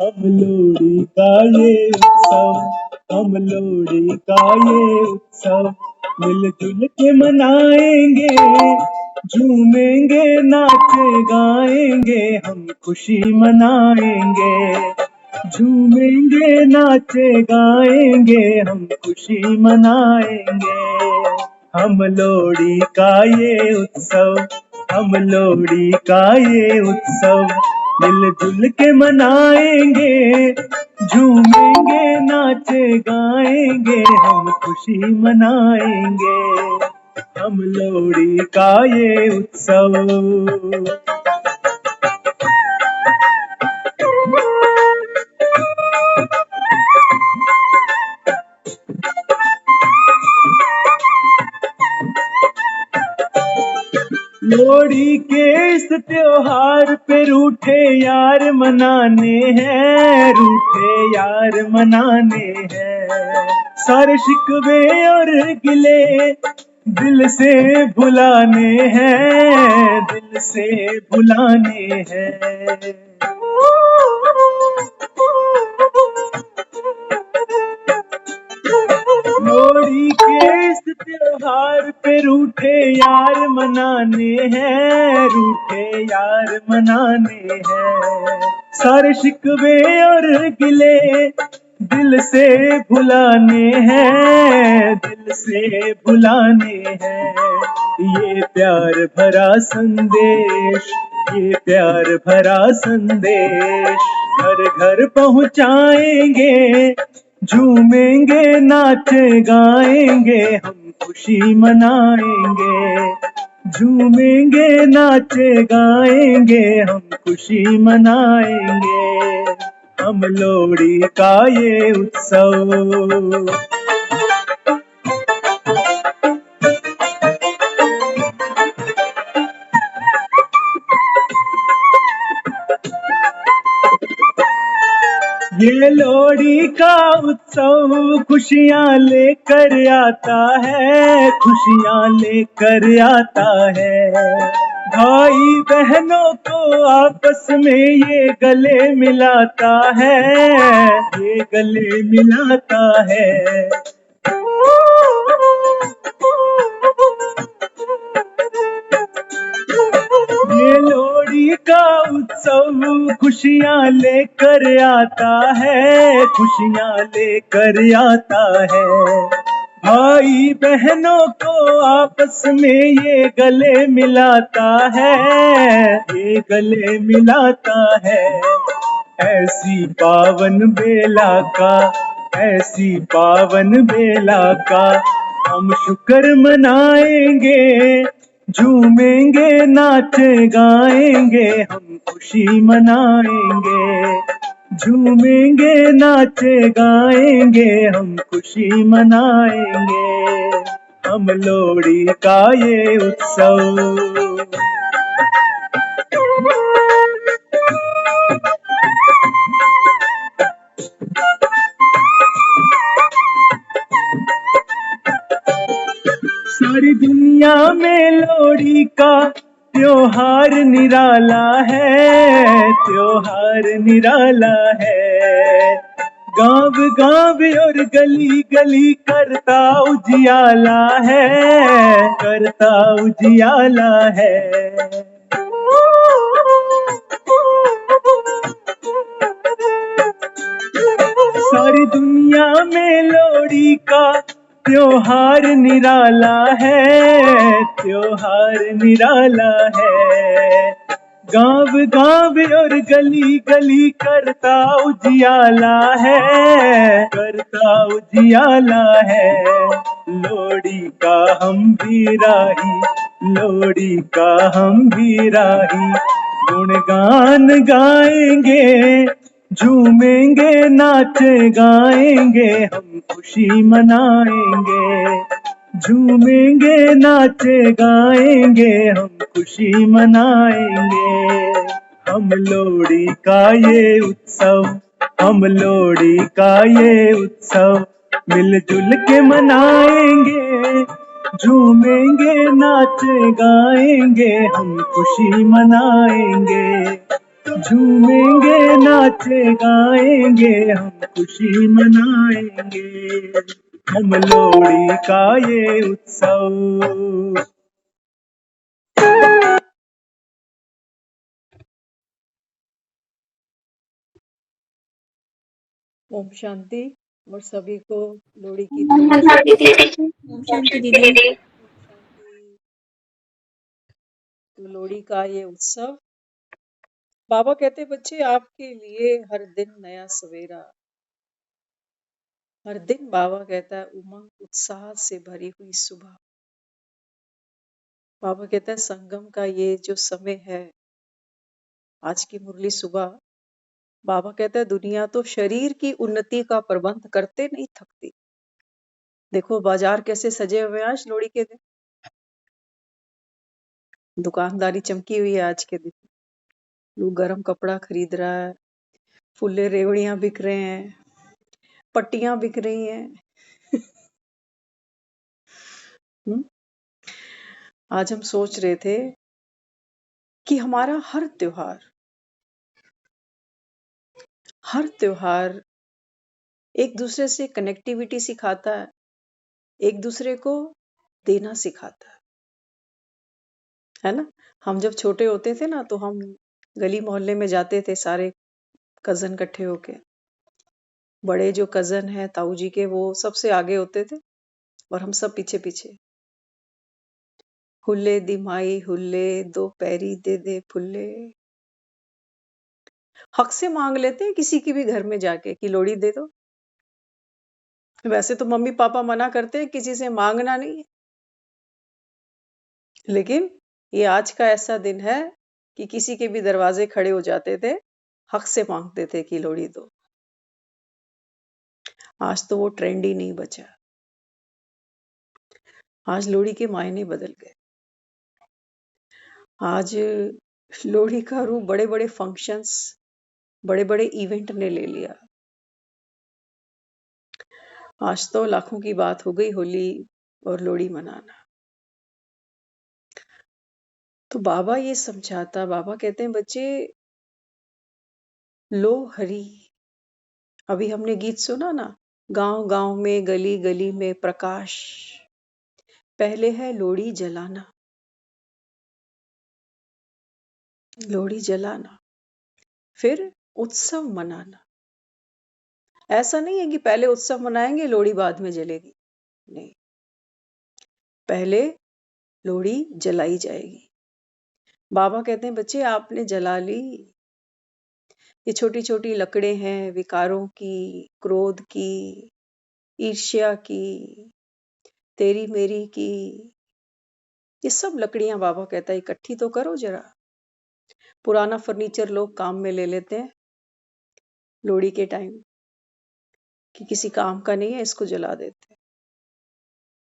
हम लोहड़ी का ये उत्सव, हम लोहड़ी का ये उत्सव मिलजुल के मनाएंगे, झूमेंगे नाचे गाएंगे, हम खुशी मनाएंगे। झूमेंगे नाचे गाएंगे, हम खुशी मनाएंगे। हम लोहड़ी का ये उत्सव, हम लोहड़ी का ये उत्सव मिलजुल के मनाएंगे, झूमेंगे नाचे गाएंगे, हम खुशी मनाएंगे। हम लोहड़ी का ये उत्सव। लोहड़ी के इस त्योहार पे रूठे यार मनाने हैं, रूठे यार मनाने हैं। सारे शिकवे और गिले दिल से भुलाने हैं, दिल से भुलाने हैं। लोहड़ी के इस त्योहार पे रूठे यार मनाने हैं, रूठे यार मनाने हैं। सारे शिकवे और गिले दिल से भुलाने हैं, दिल से भुलाने हैं। ये प्यार भरा संदेश, ये प्यार भरा संदेश घर घर पहुंचाएंगे, झूमेंगे नाचे गाएंगे, हम खुशी मनाएंगे। झूमेंगे नाचे गाएंगे, हम खुशी मनाएंगे। हम लोहड़ी का ये उत्सव। ये लोहड़ी का उत्सव खुशियाँ लेकर आता है, खुशियाँ लेकर आता है। भाई बहनों को आपस में ये गले मिलाता है, ये गले मिलाता है। ये लोहड़ी का उत्सव खुशियाँ लेकर आता है, खुशियाँ लेकर आता है। भाई बहनों को आपस में ये गले मिलाता है, ये गले मिलाता है। ऐसी पावन बेला का, ऐसी पावन बेला का हम शुक्र मनाएंगे, झूमेंगे नाचे गाएंगे, हम खुशी मनाएंगे। झूमेंगे नाचे गाएंगे, हम खुशी मनाएंगे। हम लोहड़ी का ये उत्सव। सारी दुनिया में लोहड़ी का त्योहार निराला है, त्योहार निराला है। गांव गांव और गली गली करता उजियाला है, करता उजियाला है। सारी दुनिया में लोहड़ी का त्योहार निराला है, त्योहार निराला है। गांव गांव और गली गली करता उजियाला है, करता उजियाला है। लोहड़ी का हम भी राही, लोहड़ी का हम भी राही गुणगान गाएंगे, झूमेंगे नाचे गाएंगे, हम खुशी मनाएंगे। झूमेंगे नाचे गाएंगे, हम खुशी मनाएंगे। हम लोहड़ी का ये उत्सव, हम लोहड़ी का ये उत्सव मिलजुल के मनाएंगे, झूमेंगे नाचे गाएंगे, हम खुशी मनाएंगे। झूमेंगे नाचे गाएंगे हम खुशी मनाएंगे, हम लोहड़ी का ये उत्सव। ओम शांति। और सभी को लोहड़ी की ओम ढेर शांति सारी दीदी। ओम शांति दीदी। शांति। तो लोहड़ी का ये उत्सव, बाबा कहते बच्चे आपके लिए हर दिन नया सवेरा। हर दिन बाबा कहता है उमंग उत्साह से भरी हुई सुबह। बाबा कहता है संगम का ये जो समय है, आज की मुरली सुबह, बाबा कहता है दुनिया तो शरीर की उन्नति का प्रबंध करते नहीं थकती। देखो बाजार कैसे सजे हुए हैं आज लोहड़ी के दिन, दुकानदारी चमकी हुई है आज के दिन। लोग गरम कपड़ा खरीद रहा है, फुल्ले रेवड़ियां बिक रहे हैं, पट्टियां बिक रही हैं। हम्म? आज हम सोच रहे थे कि हमारा हर त्योहार एक दूसरे से कनेक्टिविटी सिखाता है, एक दूसरे को देना सिखाता है ना। हम जब छोटे होते थे ना, तो हम गली मोहल्ले में जाते थे सारे कजन इकट्ठे होके। बड़े जो कजन है ताऊ जी के, वो सबसे आगे होते थे और हम सब पीछे पीछे। हुल्ले दिमाई हुल्ले, दो पैरी दे दे फुल्ले। हक से मांग लेते हैं किसी के भी घर में जाके कि लोहड़ी दे दो। वैसे तो मम्मी पापा मना करते हैं किसी से मांगना नहीं है, लेकिन ये आज का ऐसा दिन है कि किसी के भी दरवाजे खड़े हो जाते थे, हक से मांगते थे कि लोहड़ी दो। आज तो वो ट्रेंड ही नहीं बचा। आज लोहड़ी के मायने बदल गए। आज लोहड़ी का रूप बड़े बड़े फंक्शंस, बड़े बड़े इवेंट ने ले लिया। आज तो लाखों की बात हो गई होली और लोहड़ी मनाना। तो बाबा ये समझाता, बाबा कहते हैं बच्चे लो हरी। अभी हमने गीत सुना ना, गांव गांव में गली गली में प्रकाश। पहले है लोहड़ी जलाना, लोहड़ी जलाना, फिर उत्सव मनाना। ऐसा नहीं है कि पहले उत्सव मनाएंगे लोहड़ी बाद में जलेगी, नहीं, पहले लोहड़ी जलाई जाएगी। बाबा कहते हैं बच्चे आपने जला ली, ये छोटी छोटी लकड़े हैं विकारों की, क्रोध की, ईर्ष्या की, तेरी मेरी की। ये सब लकड़ियां बाबा कहता है इकट्ठी तो करो जरा। पुराना फर्नीचर लोग काम में ले लेते हैं लोहड़ी के टाइम, कि किसी काम का नहीं है, इसको जला देते हैं।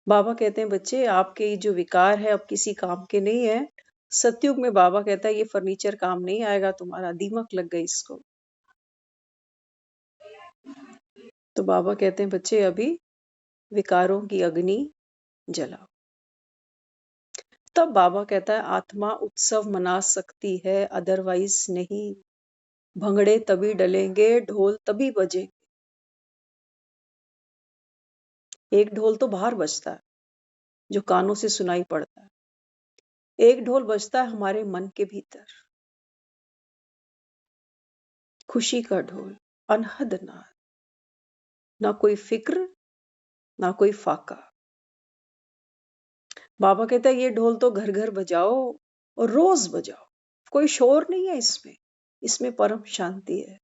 बाबा कहते हैं बच्चे आपके जो विकार है अब किसी काम के नहीं है। सतयुग में बाबा कहता है ये फर्नीचर काम नहीं आएगा, तुम्हारा दीमक लग गई इसको। तो बाबा कहते हैं बच्चे अभी विकारों की अग्नि जलाओ। तब बाबा कहता है आत्मा उत्सव मना सकती है, अदरवाइज नहीं। भंगड़े तभी डलेंगे, ढोल तभी बजेंगे। एक ढोल तो बाहर बजता है जो कानों से सुनाई पड़ता है, एक ढोल बजता है हमारे मन के भीतर, खुशी का ढोल, अनहद नाद, ना कोई फिक्र ना कोई फाका। बाबा कहता है ये ढोल तो घर घर बजाओ और रोज बजाओ, कोई शोर नहीं है इसमें, इसमें परम शांति है।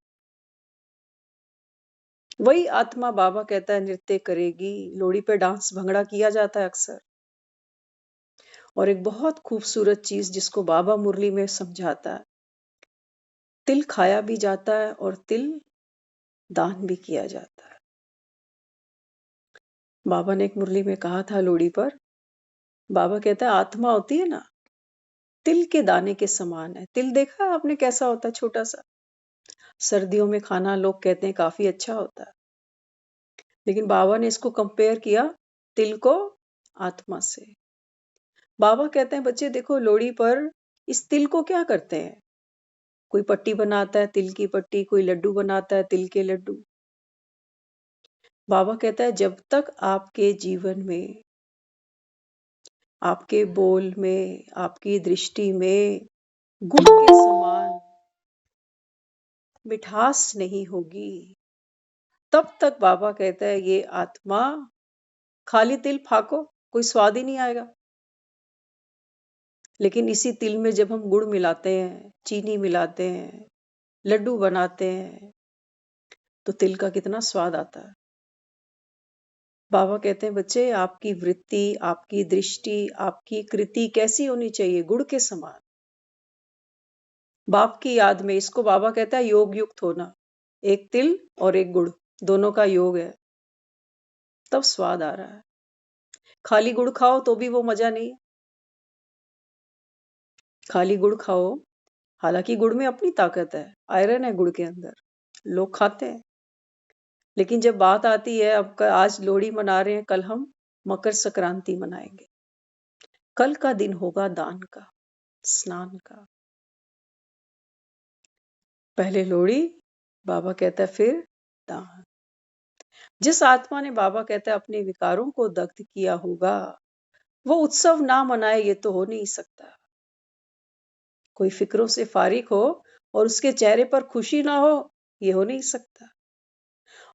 वही आत्मा बाबा कहता है नृत्य करेगी। लोहड़ी पे डांस भंगड़ा किया जाता है अक्सर। और एक बहुत खूबसूरत चीज जिसको बाबा मुरली में समझाता है, तिल खाया भी जाता है और तिल दान भी किया जाता है। बाबा ने एक मुरली में कहा था लोहड़ी पर, बाबा कहता है आत्मा होती है ना, तिल के दाने के समान है। तिल देखा है आपने कैसा होता है, छोटा सा। सर्दियों में खाना लोग कहते हैं काफी अच्छा होता है, लेकिन बाबा ने इसको कंपेयर किया तिल को आत्मा से। बाबा कहते हैं बच्चे देखो लोहड़ी पर इस तिल को क्या करते हैं, कोई पट्टी बनाता है तिल की पट्टी, कोई लड्डू बनाता है तिल के लड्डू। बाबा कहता है जब तक आपके जीवन में, आपके बोल में, आपकी दृष्टि में गुड़ के समान मिठास नहीं होगी, तब तक बाबा कहता है ये आत्मा खाली तिल फाको, कोई स्वाद ही नहीं आएगा। लेकिन इसी तिल में जब हम गुड़ मिलाते हैं, चीनी मिलाते हैं, लड्डू बनाते हैं, तो तिल का कितना स्वाद आता है। बाबा कहते हैं बच्चे, आपकी वृत्ति, आपकी दृष्टि, आपकी कृति कैसी होनी चाहिए? गुड़ के समान। बाप की याद में, इसको बाबा कहता है योग युक्त होना। एक तिल और एक गुड़, दोनों का योग है, तब स्वाद आ रहा है। खाली गुड़ खाओ तो भी वो मजा नहीं है। खाली गुड़ खाओ, हालांकि गुड़ में अपनी ताकत है, आयरन है गुड़ के अंदर, लोग खाते हैं। लेकिन जब बात आती है, आज लोहड़ी मना रहे हैं, कल हम मकर संक्रांति मनाएंगे, कल का दिन होगा दान का, स्नान का। पहले लोहड़ी, बाबा कहता है फिर दान। जिस आत्मा ने, बाबा कहता है, अपने विकारों को दग्ध किया होगा, वो उत्सव ना मनाए ये तो हो नहीं सकता। कोई फिक्रों से फारिग हो और उसके चेहरे पर खुशी ना हो, ये हो नहीं सकता।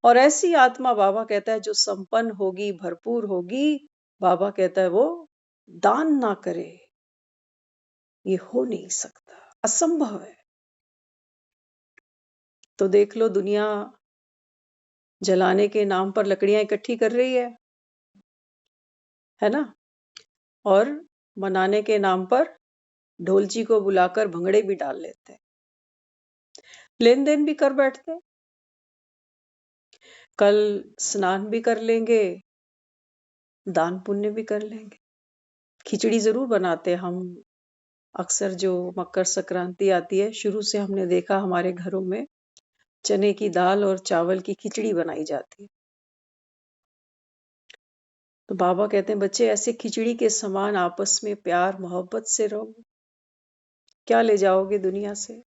और ऐसी आत्मा, बाबा कहता है, जो संपन्न होगी, भरपूर होगी, बाबा कहता है वो दान ना करे, ये हो नहीं सकता, असंभव है। तो देख लो, दुनिया जलाने के नाम पर लकड़ियां इकट्ठी कर रही है ना? और मनाने के नाम पर ढोलची को बुलाकर भंगड़े भी डाल लेते हैं, लेन देन भी कर बैठते हैं। कल स्नान भी कर लेंगे, दान पुण्य भी कर लेंगे। खिचड़ी जरूर बनाते हैं हम। अक्सर जो मकर संक्रांति आती है, शुरू से हमने देखा हमारे घरों में चने की दाल और चावल की खिचड़ी बनाई जाती है। तो बाबा कहते हैं बच्चे, ऐसे खिचड़ी के समान आपस में प्यार मोहब्बत से रहो। क्या ले जाओगे दुनिया से?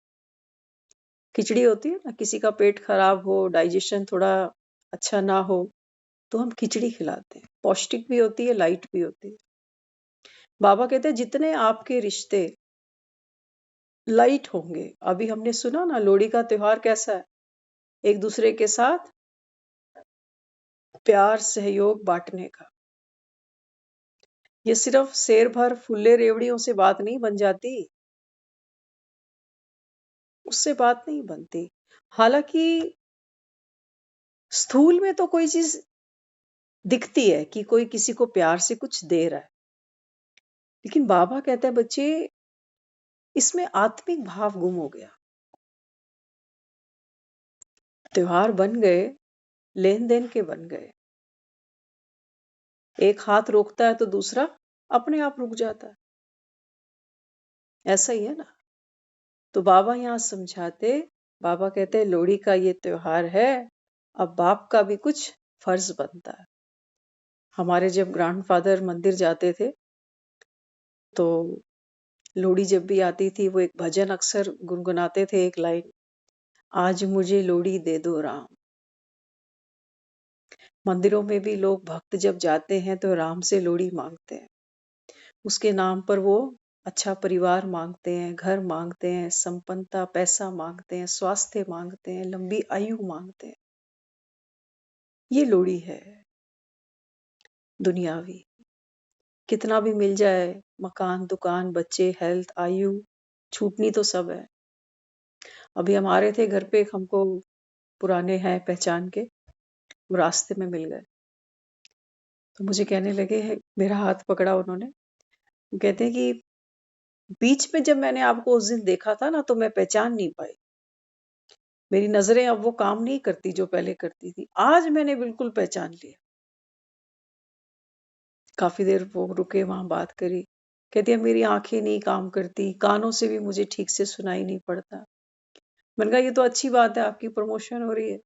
खिचड़ी होती है ना, किसी का पेट खराब हो, डाइजेशन थोड़ा अच्छा ना हो, तो हम खिचड़ी खिलाते हैं। पौष्टिक भी होती है, लाइट भी होती है। बाबा कहते हैं जितने आपके रिश्ते लाइट होंगे, अभी हमने सुना ना लोहड़ी का त्योहार कैसा है, एक दूसरे के साथ प्यार सहयोग बांटने का। ये सिर्फ शेर भर फुल्ले रेवड़ियों से बात नहीं बन जाती, उससे बात नहीं बनती। हालांकि स्थूल में तो कोई चीज दिखती है कि कोई किसी को प्यार से कुछ दे रहा है, लेकिन बाबा कहता है बच्चे, इसमें आत्मिक भाव गुम हो गया। त्योहार बन गए, लेन देन के बन गए। एक हाथ रोकता है तो दूसरा अपने आप रुक जाता है, ऐसा ही है ना? तो बाबा यहाँ समझाते, बाबा कहते हैं लोहड़ी का ये त्योहार है, अब बाप का भी कुछ फर्ज बनता है। हमारे जब ग्रैंडफादर मंदिर जाते थे, तो लोहड़ी जब भी आती थी, वो एक भजन अक्सर गुनगुनाते थे, एक लाइन, आज मुझे लोहड़ी दे दो राम। मंदिरों में भी लोग भक्त जब जाते हैं तो राम से लोहड़ी मांगते हैं। उसके नाम पर वो अच्छा परिवार मांगते हैं, घर मांगते हैं, संपन्नता, पैसा मांगते हैं, स्वास्थ्य मांगते हैं, लंबी आयु मांगते हैं। ये लोहड़ी है दुनियावी। कितना भी मिल जाए, मकान, दुकान, बच्चे, हेल्थ, आयु, छूटनी तो सब है। अभी हम आ रहे थे घर पे, हमको पुराने हैं पहचान के, वो रास्ते में मिल गए, तो मुझे कहने लगे, मेरा हाथ पकड़ा उन्होंने, वो कहते हैं कि बीच में जब मैंने आपको उस दिन देखा था ना, तो मैं पहचान नहीं पाई, मेरी नजरें अब वो काम नहीं करती जो पहले करती थी, आज मैंने बिल्कुल पहचान लिया। काफी देर वो रुके, वहां बात करी, कहती है मेरी आंखें नहीं काम करती, कानों से भी मुझे ठीक से सुनाई नहीं पड़ता। मैंने कहा ये तो अच्छी बात है, आपकी प्रमोशन हो रही है।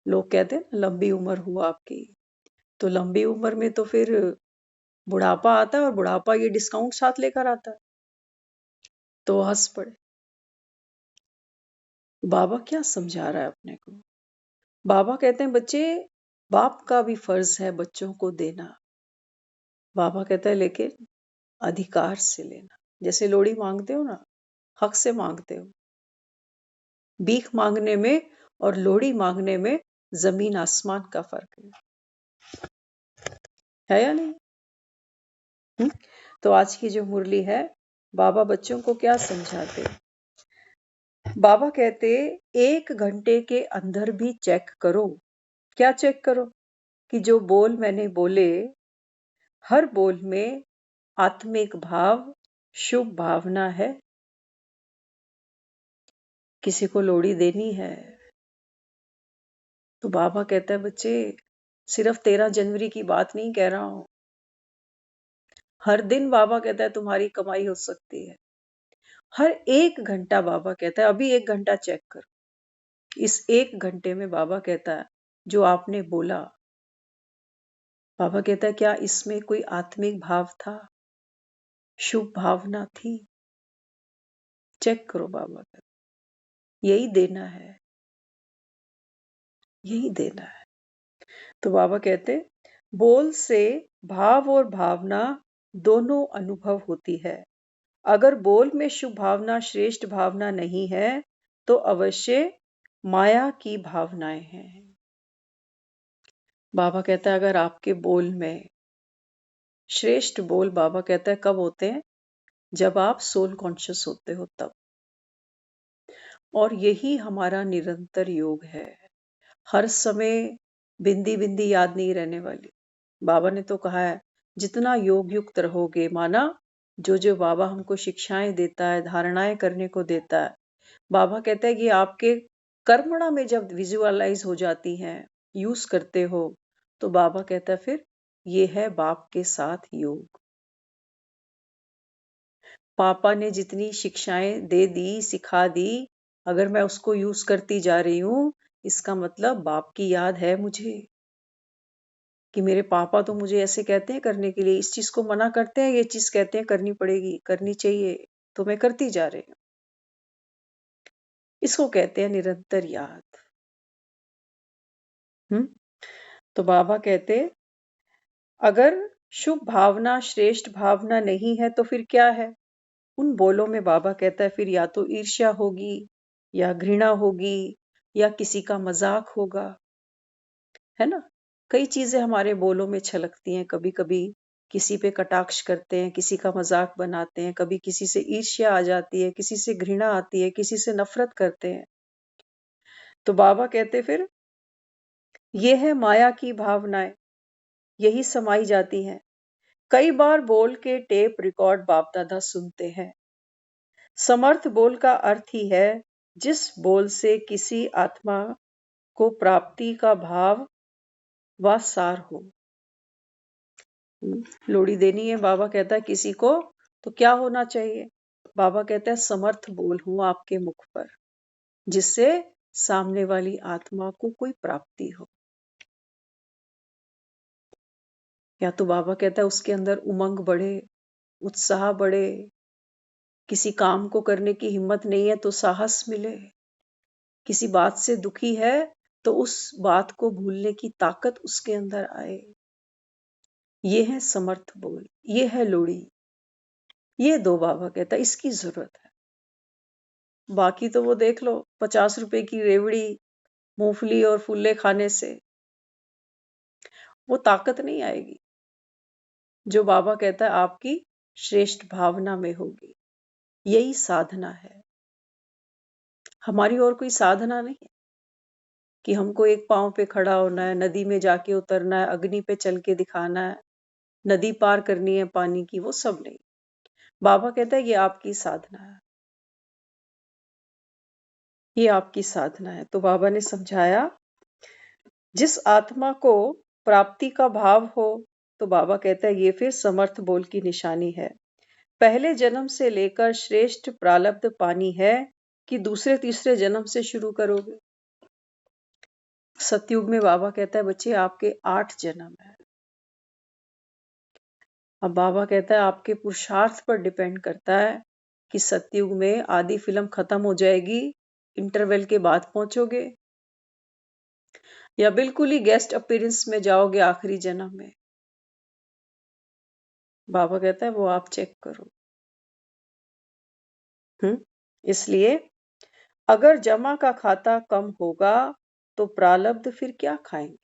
लोग कहते हैं ना लंबी उम्र हुआ आपकी, तो लंबी उम्र में तो फिर बुढ़ापा आता है, और बुढ़ापा ये डिस्काउंट साथ लेकर आता है। तो हंस पड़े। बाबा क्या समझा रहा है अपने को? बाबा कहते हैं बच्चे, बाप का भी फर्ज है बच्चों को देना। बाबा कहता है लेकिन अधिकार से लेना। जैसे लोड़ी मांगते हो ना, हक से मांगते हो। भीख मांगने में और लोड़ी मांगने में जमीन आसमान का फर्क है या नहीं? तो आज की जो मुरली है, बाबा बच्चों को क्या समझाते? बाबा कहते 1 घंटे के अंदर भी चेक करो। क्या चेक करो? कि जो बोल मैंने बोले, हर बोल में आत्मिक भाव, शुभ भावना है। किसी को लोड़ी देनी है तो बाबा कहता है बच्चे, सिर्फ 13 जनवरी की बात नहीं कह रहा हूं। हर दिन बाबा कहता है तुम्हारी कमाई हो सकती है। हर 1 घंटा बाबा कहता है अभी 1 घंटा चेक करो। इस 1 घंटे में बाबा कहता है जो आपने बोला, बाबा कहता है क्या इसमें कोई आत्मिक भाव था, शुभ भावना थी? चेक करो। बाबा कहता यही देना है, यही देना है। तो बाबा कहते बोल से भाव और भावना दोनों अनुभव होती है। अगर बोल में शुभ भावना, श्रेष्ठ भावना नहीं है तो अवश्य माया की भावनाएं हैं। बाबा कहता है अगर आपके बोल में श्रेष्ठ बोल, बाबा कहता है कब होते हैं? जब आप सोल कॉन्शियस होते हो तब। और यही हमारा निरंतर योग है। हर समय बिंदी बिंदी याद नहीं रहने वाली। बाबा ने तो कहा है जितना योग युक्त रहोगे, माना जो जो बाबा हमको शिक्षाएं देता है, धारणाएं करने को देता है, बाबा कहता है कि आपके कर्मणा में जब विजुअलाइज हो जाती हैं, यूज करते हो, तो बाबा कहता है फिर ये है बाप के साथ योग। पापा ने जितनी शिक्षाएं दे दी, सिखा दी, अगर मैं उसको यूज करती जा रही हूं, इसका मतलब बाप की याद है मुझे कि मेरे पापा तो मुझे ऐसे कहते हैं करने के लिए, इस चीज को मना करते हैं, ये चीज कहते हैं करनी पड़ेगी, करनी चाहिए, तो मैं करती जा रही हूँ। इसको कहते हैं निरंतर याद। हम्म तो बाबा कहते अगर शुभ भावना, श्रेष्ठ भावना नहीं है तो फिर क्या है? उन बोलों में बाबा कहता है फिर या तो ईर्ष्या होगी, या घृणा होगी, या किसी का मजाक होगा, है ना? कई चीजें हमारे बोलों में छलकती हैं। कभी कभी किसी पे कटाक्ष करते हैं, किसी का मजाक बनाते हैं, कभी किसी से ईर्ष्या आ जाती है, किसी से घृणा आती है, किसी से नफरत करते हैं। तो बाबा कहते फिर ये है माया की भावनाएं, यही समाई जाती हैं। कई बार बोल के टेप रिकॉर्ड बाप दादा सुनते हैं। समर्थ बोल का अर्थ ही है जिस बोल से किसी आत्मा को प्राप्ति का भाव व सार हो। लोड़ी देनी है, बाबा कहता है किसी को, तो क्या होना चाहिए? बाबा कहता है समर्थ बोल हूं आपके मुख पर, जिससे सामने वाली आत्मा को कोई प्राप्ति हो। या तो बाबा कहता है उसके अंदर उमंग बढ़े, उत्साह बढ़े, किसी काम को करने की हिम्मत नहीं है तो साहस मिले, किसी बात से दुखी है तो उस बात को भूलने की ताकत उसके अंदर आए। ये है समर्थ बोल, ये है लोड़ी। ये दो, बाबा कहता है इसकी जरूरत है। बाकी तो वो देख लो, 50 रुपए की रेवड़ी, मूंगफली और फुल्ले खाने से वो ताकत नहीं आएगी जो बाबा कहता है आपकी श्रेष्ठ भावना में होगी। यही साधना है, हमारी और कोई साधना नहीं है कि हमको एक पांव पे खड़ा होना है, नदी में जाके उतरना है, अग्नि पे चल के दिखाना है, नदी पार करनी है पानी की, वो सब नहीं। बाबा कहता है ये आपकी साधना है, ये आपकी साधना है। तो बाबा ने समझाया जिस आत्मा को प्राप्ति का भाव हो, तो बाबा कहता है ये फिर समर्थ बोल की निशानी है। पहले जन्म से लेकर श्रेष्ठ प्रारब्ध पानी है कि दूसरे तीसरे जन्म से शुरू करोगे? सतयुग में बाबा कहता है बच्चे आपके 8 जन्म है। अब बाबा कहता है आपके पुरुषार्थ पर डिपेंड करता है कि सतयुग में आधी फिल्म खत्म हो जाएगी इंटरवल के बाद पहुंचोगे या बिल्कुल ही गेस्ट अपीयरेंस में जाओगे आखिरी जन्म में? बाबा कहता है वो आप चेक करो। इसलिए अगर जमा का खाता कम होगा तो प्रारब्ध फिर क्या खाएंगे?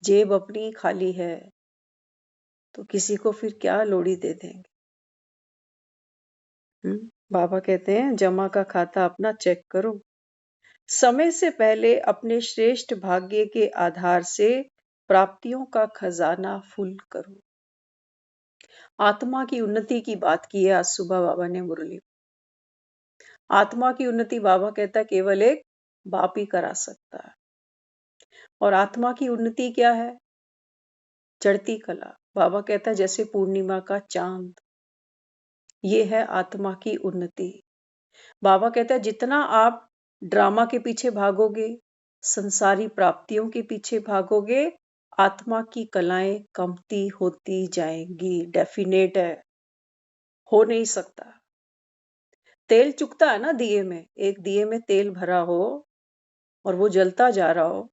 जेब अपनी खाली है तो किसी को फिर क्या लोड़ी दे देंगे? बाबा कहते हैं जमा का खाता अपना चेक करो, समय से पहले अपने श्रेष्ठ भाग्य के आधार से प्राप्तियों का खजाना फुल करो। आत्मा की उन्नति की बात की है आज सुबह बाबा ने मुरली। आत्मा की उन्नति बाबा कहता है केवल एक बाप ही करा सकता है। और आत्मा की उन्नति क्या है? चढ़ती कला। बाबा कहता है जैसे पूर्णिमा का चांद, ये है आत्मा की उन्नति। बाबा कहता है जितना आप ड्रामा के पीछे भागोगे, संसारी प्राप्तियों के पीछे भागोगे, आत्मा की कलाएं कमती होती जाएंगी। डेफिनेट है, हो नहीं सकता। तेल चुकता है ना दिए में, एक दिए में तेल भरा हो और वो जलता जा रहा हो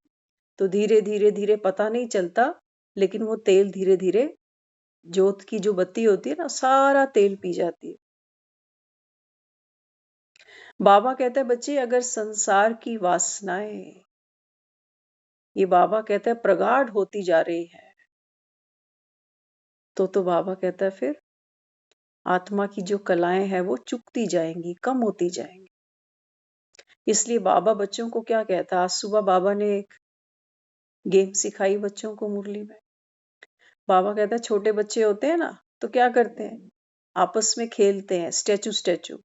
तो धीरे धीरे धीरे पता नहीं चलता, लेकिन वो तेल धीरे धीरे जोत की जो बत्ती होती है ना, सारा तेल पी जाती है। बाबा कहते हैं बच्चे अगर संसार की वासनाएं, ये बाबा कहते हैं प्रगाढ़ होती जा रही है, तो बाबा कहता है फिर आत्मा की जो कलाएं हैं वो चुकती जाएंगी, कम होती जाएंगी। इसलिए बाबा बच्चों को क्या कहता है, आज सुबह बाबा ने एक गेम सिखाई बच्चों को मुरली में। बाबा कहता है छोटे बच्चे होते हैं ना तो क्या करते हैं, आपस में खेलते हैं स्टैचू स्टैचू।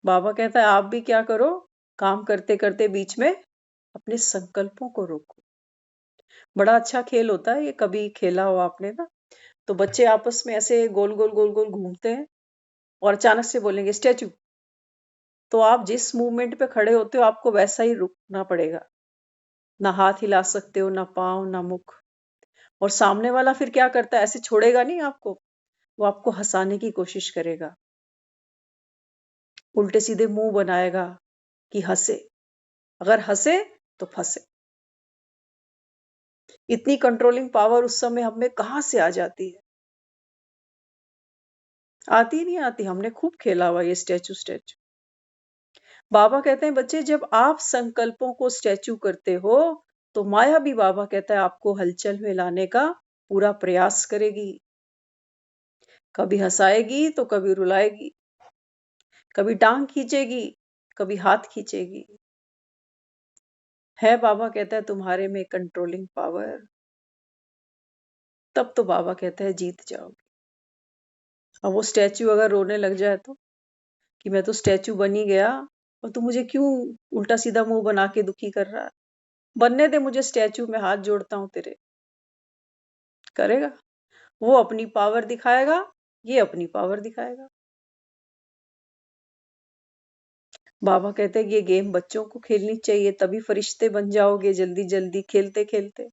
बाबा कहता है आप भी क्या करो, काम करते करते बीच में अपने संकल्पों को रोको। बड़ा अच्छा खेल होता है ये, कभी खेला हो आपने ना, तो बच्चे आपस में ऐसे गोल गोल गोल गोल घूमते हैं और अचानक से बोलेंगे स्टैचू, तो आप जिस मूवमेंट पे खड़े होते हो आपको वैसा ही रुकना पड़ेगा। ना हाथ हिला सकते हो, ना पाँव, ना मुख। और सामने वाला फिर क्या करता है, ऐसे छोड़ेगा नहीं आपको, वो आपको हंसाने की कोशिश करेगा, उल्टे सीधे मुंह बनाएगा कि हंसे। अगर हंसे तो फंसे। इतनी कंट्रोलिंग पावर उस समय हम में कहां से आ जाती है? आती नहीं आती, हमने खूब खेला हुआ ये स्टैचू स्टैचू। बाबा कहते हैं बच्चे जब आप संकल्पों को स्टैचू करते हो तो माया भी बाबा कहता है आपको हलचल में लाने का पूरा प्रयास करेगी। कभी हंसाएगी तो कभी रुलाएगी, कभी टांग खींचेगी, कभी हाथ खींचेगी। है बाबा कहता है तुम्हारे में कंट्रोलिंग पावर, तब तो बाबा कहता है जीत जाओगे। अब वो स्टैचू अगर रोने लग जाए तो, कि मैं तो स्टैचू बन ही गया और तू मुझे क्यों उल्टा सीधा मुंह बना के दुखी कर रहा है, बनने दे मुझे स्टैचू, में हाथ जोड़ता हूं तेरे। करेगा? वो अपनी पावर दिखाएगा, ये अपनी पावर दिखाएगा। बाबा कहते हैं ये गेम बच्चों को खेलनी चाहिए, तभी फरिश्ते बन जाओगे जल्दी जल्दी, खेलते खेलते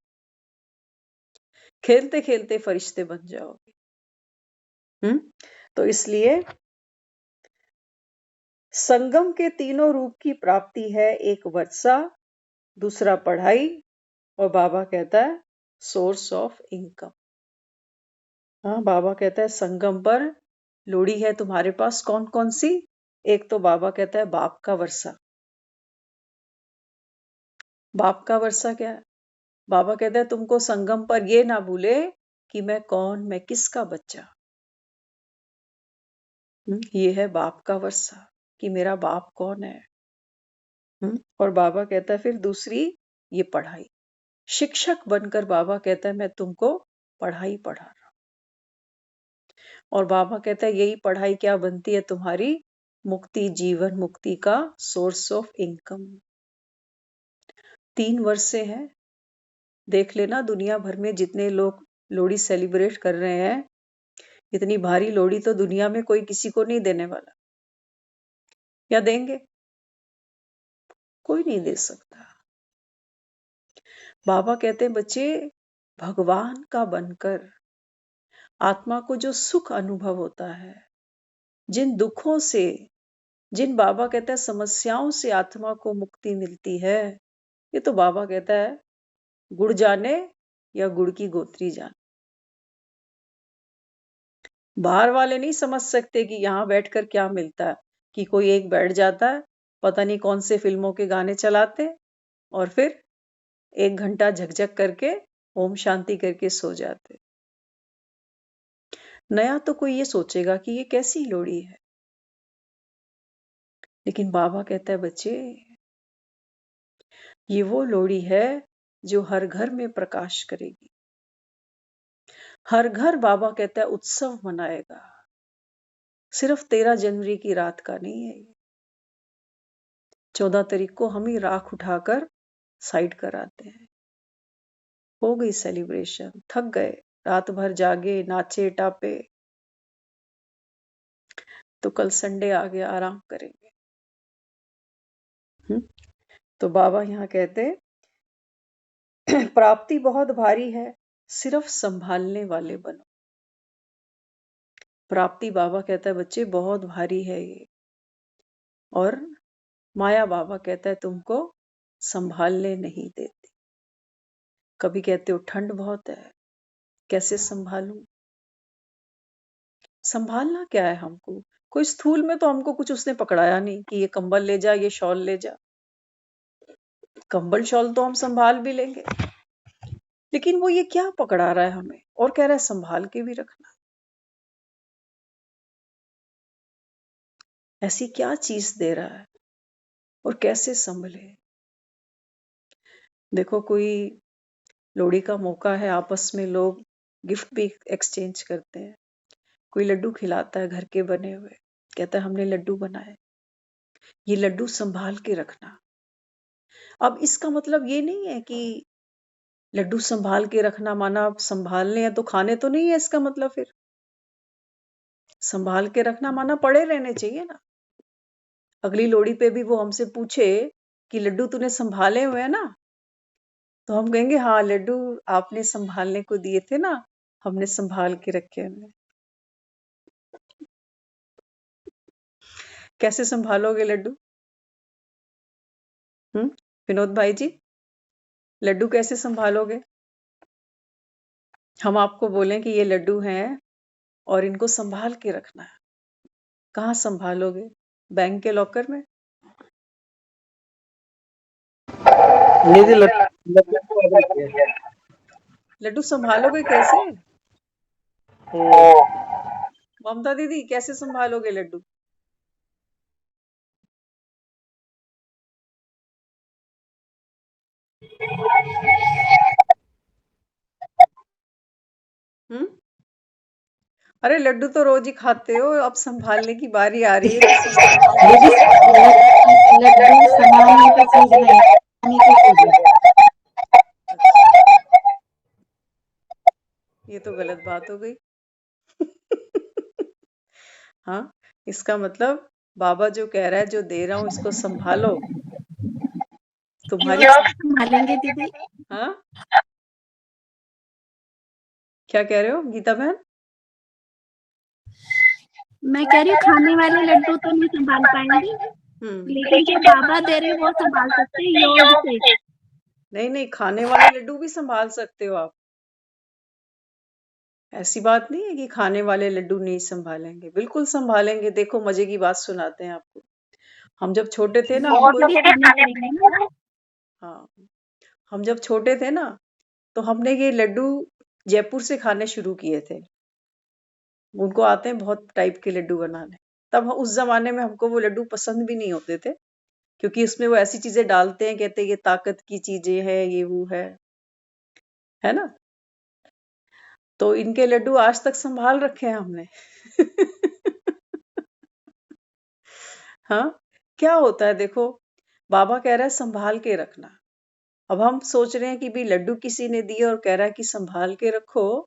खेलते खेलते फरिश्ते बन जाओगे। तो इसलिए संगम के तीनों रूप की प्राप्ति है, एक वर्षा, दूसरा पढ़ाई, और बाबा कहता है सोर्स ऑफ इनकम। हाँ, बाबा कहता है संगम पर लोड़ी है तुम्हारे पास कौन कौन सी? एक तो बाबा कहता है बाप का वर्षा। बाप का वर्षा क्या है? बाबा कहता है तुमको संगम पर ये ना भूले कि मैं कौन, मैं किसका बच्चा। ये है बाप का वर्षा कि मेरा बाप कौन है। और बाबा कहता है फिर दूसरी ये पढ़ाई, शिक्षक बनकर बाबा कहता है मैं तुमको पढ़ाई पढ़ा रहा हूं। और बाबा कहता है यही पढ़ाई क्या बनती है तुम्हारी मुक्ति, जीवन मुक्ति का सोर्स ऑफ इनकम। 3 वर्ष से है, देख लेना दुनिया भर में जितने लोग लोहड़ी सेलिब्रेट कर रहे हैं, इतनी भारी लोहड़ी तो दुनिया में कोई किसी को नहीं देने वाला। या देंगे? कोई नहीं दे सकता। बाबा कहते हैं बच्चे भगवान का बनकर आत्मा को जो सुख अनुभव होता है, जिन दुखों से जिन बाबा कहता है समस्याओं से आत्मा को मुक्ति मिलती है, ये तो बाबा कहता है गुड़ जाने या गुड़ की गोत्री जाने। बाहर वाले नहीं समझ सकते कि यहाँ बैठकर क्या मिलता है, कि कोई एक बैठ जाता है, पता नहीं कौन से फिल्मों के गाने चलाते और फिर 1 घंटा झकझक करके ओम शांति करके सो जाते। नया तो कोई ये सोचेगा कि ये कैसी लोड़ी है, लेकिन बाबा कहता है बच्चे, ये वो लोड़ी है जो हर घर में प्रकाश करेगी। हर घर बाबा कहता है उत्सव मनाएगा। सिर्फ 13 जनवरी की रात का नहीं है ये। 14 तारीख को हम ही राख उठाकर साइड कराते हैं। हो गई सेलिब्रेशन, थक गए, रात भर जागे, नाचे टापे, तो कल संडे आ गया, आराम करेंगे। तो बाबा यहाँ कहते प्राप्ति बहुत भारी है, सिर्फ संभालने वाले बनो। प्राप्ति बाबा कहता है बच्चे बहुत भारी है ये, और माया बाबा कहता है तुमको संभालने नहीं देती। कभी कहते हो ठंड बहुत है, कैसे संभालूं। संभालना क्या है हमको, कोई स्थूल में तो हमको कुछ उसने पकड़ाया नहीं कि ये कंबल ले जा, ये शॉल ले जा। कंबल शॉल तो हम संभाल भी लेंगे, लेकिन वो ये क्या पकड़ा रहा है हमें, और कह रहा है संभाल के भी रखना। ऐसी क्या चीज दे रहा है और कैसे संभले। देखो, कोई लोहड़ी का मौका है, आपस में लोग गिफ्ट भी एक्सचेंज करते हैं। कोई लड्डू खिलाता है घर के बने हुए, कहता है हमने लड्डू बनाए, ये लड्डू संभाल के रखना। अब इसका मतलब ये नहीं है कि लड्डू संभाल के रखना माना आप संभालने हैं तो खाने तो नहीं है, इसका मतलब फिर संभाल के रखना माना पड़े रहने चाहिए ना। अगली लोहड़ी पे भी वो हमसे पूछे कि लड्डू तूने संभाले हुए हैं ना, तो हम कहेंगे हाँ लड्डू आपने संभालने को दिए थे ना, हमने संभाल के रखे हैं। कैसे संभालोगे लड्डू? विनोद भाई जी, लड्डू कैसे संभालोगे? हम आपको बोलें कि ये लड्डू हैं और इनको संभाल के रखना है, कहाँ संभालोगे? बैंक के लॉकर में? लड्डू संभालोगे कैसे? ममता दीदी कैसे संभालोगे लड्डू? हम्म अरे लड्डू तो रोज ही खाते हो, अब संभालने की बारी आ रही है तो संभालो। लड्डू संभालने का चीज नहीं, खाने की चीज है। ये तो गलत बात हो गई। हाँ, इसका मतलब बाबा जो कह रहा है, जो दे रहा हूँ इसको संभालो। तुम्हारी संभालेंगे दीदी? हाँ, क्या कह रहे हो गीता बहन? मैं कह रही हूँ खाने वाले लड्डू तो नहीं संभाल पाएंगे, लेकिन जो बाबा दे रहे हैं वो संभाल सकते हैं योग से। नहीं, खाने वाले लड्डू भी संभाल सकते हो आप। ऐसी बात नहीं है कि खाने वाले लड्डू नहीं संभालेंगे, बिल्कुल संभालेंगे। देखो मजे की बात सुनाते हैं आपको। हम जब छोटे थे ना, हाँ, हम जब छोटे थे ना, तो हमने ये लड्डू जयपुर से खाने शुरू किए थे। उनको आते हैं बहुत टाइप के लड्डू बनाने। तब उस जमाने में हमको वो लड्डू पसंद भी नहीं होते थे, क्योंकि उसमें वो ऐसी चीजें डालते हैं, कहते हैं ये ताकत की चीजें है, ये वो है ना। तो इनके लड्डू आज तक संभाल रखे हैं हमने। हाँ, क्या होता है देखो, बाबा कह रहा है संभाल के रखना। अब हम सोच रहे हैं कि भी लड्डू किसी ने दिए और कह रहा है कि संभाल के रखो,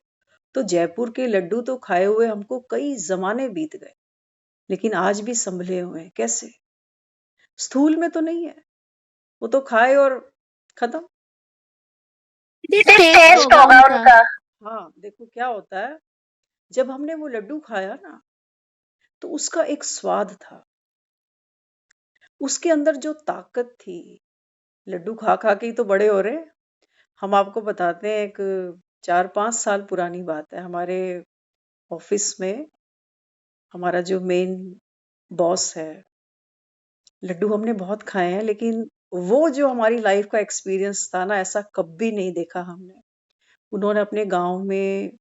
तो जयपुर के लड्डू तो खाए हुए हमको कई जमाने बीत गए, लेकिन आज भी संभले हुए हैं। कैसे? स्थूल में तो नहीं है, वो तो खाए और खत्म। टेस्ट होगा उनका। हाँ, देखो क्या होता है, जब हमने वो लड्डू खाया ना, तो उसका एक स्वाद था, उसके अंदर जो ताकत थी, लड्डू खा खा के ही तो बड़े हो रहे हैं। हम आपको बताते हैं, एक 4-5 साल पुरानी बात है। हमारे ऑफिस में हमारा जो मेन बॉस है, लड्डू हमने बहुत खाए हैं, लेकिन वो जो हमारी लाइफ का एक्सपीरियंस था ना, ऐसा कभी नहीं देखा हमने। उन्होंने अपने गांव में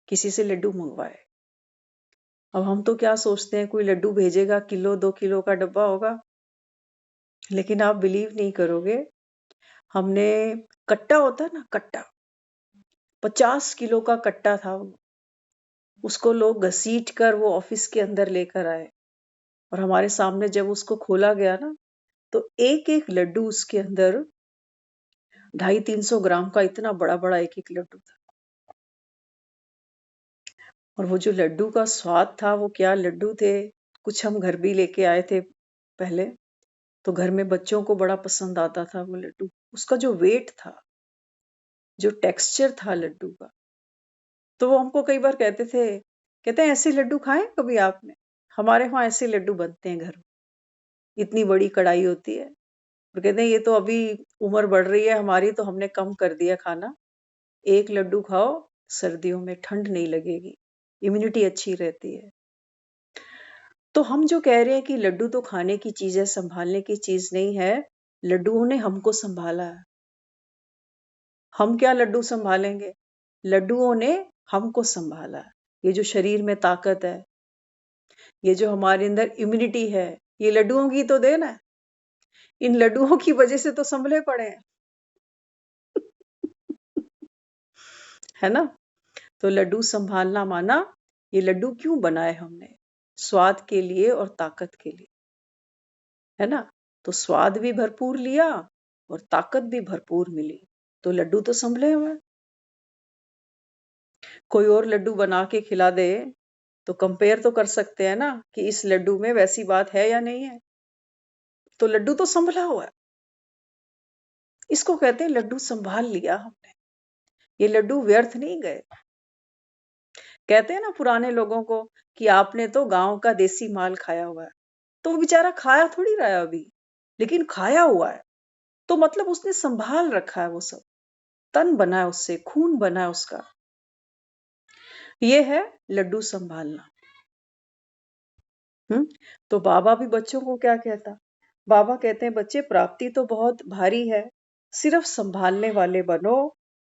किसी से लड्डू मंगवाए। अब हम तो क्या सोचते हैं, कोई लड्डू भेजेगा, किलो 2 किलो का डब्बा होगा। लेकिन आप बिलीव नहीं करोगे, हमने कट्टा होता है ना, कट्टा 50 किलो का कट्टा था वो। उसको लोग घसीट कर वो ऑफिस के अंदर लेकर आए, और हमारे सामने जब उसको खोला गया ना, तो एक एक लड्डू उसके अंदर 250-300 ग्राम का, इतना बड़ा बड़ा एक एक लड्डू था। और वो जो लड्डू का स्वाद था, वो क्या लड्डू थे। कुछ हम घर भी लेके आए थे पहले, तो घर में बच्चों को बड़ा पसंद आता था वो लड्डू। उसका जो वेट था, जो टेक्सचर था लड्डू का, तो वो हमको कई बार कहते थे, कहते हैं ऐसे लड्डू खाए कभी आपने? हमारे वहां ऐसे लड्डू बनते हैं घर में, इतनी बड़ी कढ़ाई होती है। और कहते हैं ये तो अभी उम्र बढ़ रही है हमारी, तो हमने कम कर दिया खाना। एक लड्डू खाओ, सर्दियों में ठंड नहीं लगेगी, इम्यूनिटी अच्छी रहती है। तो हम जो कह रहे हैं कि लड्डू तो खाने की चीज है, संभालने की चीज नहीं है, लड्डुओं ने हमको संभाला है। हम क्या लड्डू संभालेंगे, लड्डुओं ने हमको संभाला है। ये जो शरीर में ताकत है, ये जो हमारे अंदर इम्यूनिटी है, ये लड्डुओं की तो देन है। इन लड्डुओं की वजह से तो संभले पड़े हैं। है ना? तो लड्डू संभालना माना, ये लड्डू क्यों बनाए हमने? स्वाद के लिए और ताकत के लिए, है ना? तो स्वाद भी भरपूर लिया और ताकत भी भरपूर मिली, तो लड्डू तो संभले हुए। कोई और लड्डू बना के खिला दे तो कंपेयर तो कर सकते हैं ना, कि इस लड्डू में वैसी बात है या नहीं है। तो लड्डू तो संभला हुआ है। इसको कहते हैं लड्डू संभाल लिया हमने। ये लड्डू व्यर्थ नहीं गए। कहते हैं ना पुराने लोगों को, कि आपने तो गांव का देसी माल खाया हुआ है। तो वो बेचारा खाया थोड़ी रहा है अभी, लेकिन खाया हुआ है, तो मतलब उसने संभाल रखा है वो सब। तन बना है उससे, खून बना है उसका। ये है लड्डू संभालना। तो बाबा भी बच्चों को क्या कहता? बाबा कहते हैं, बच्चे प्राप्ति तो बहुत भारी है, सिर्फ संभालने वाले बनो।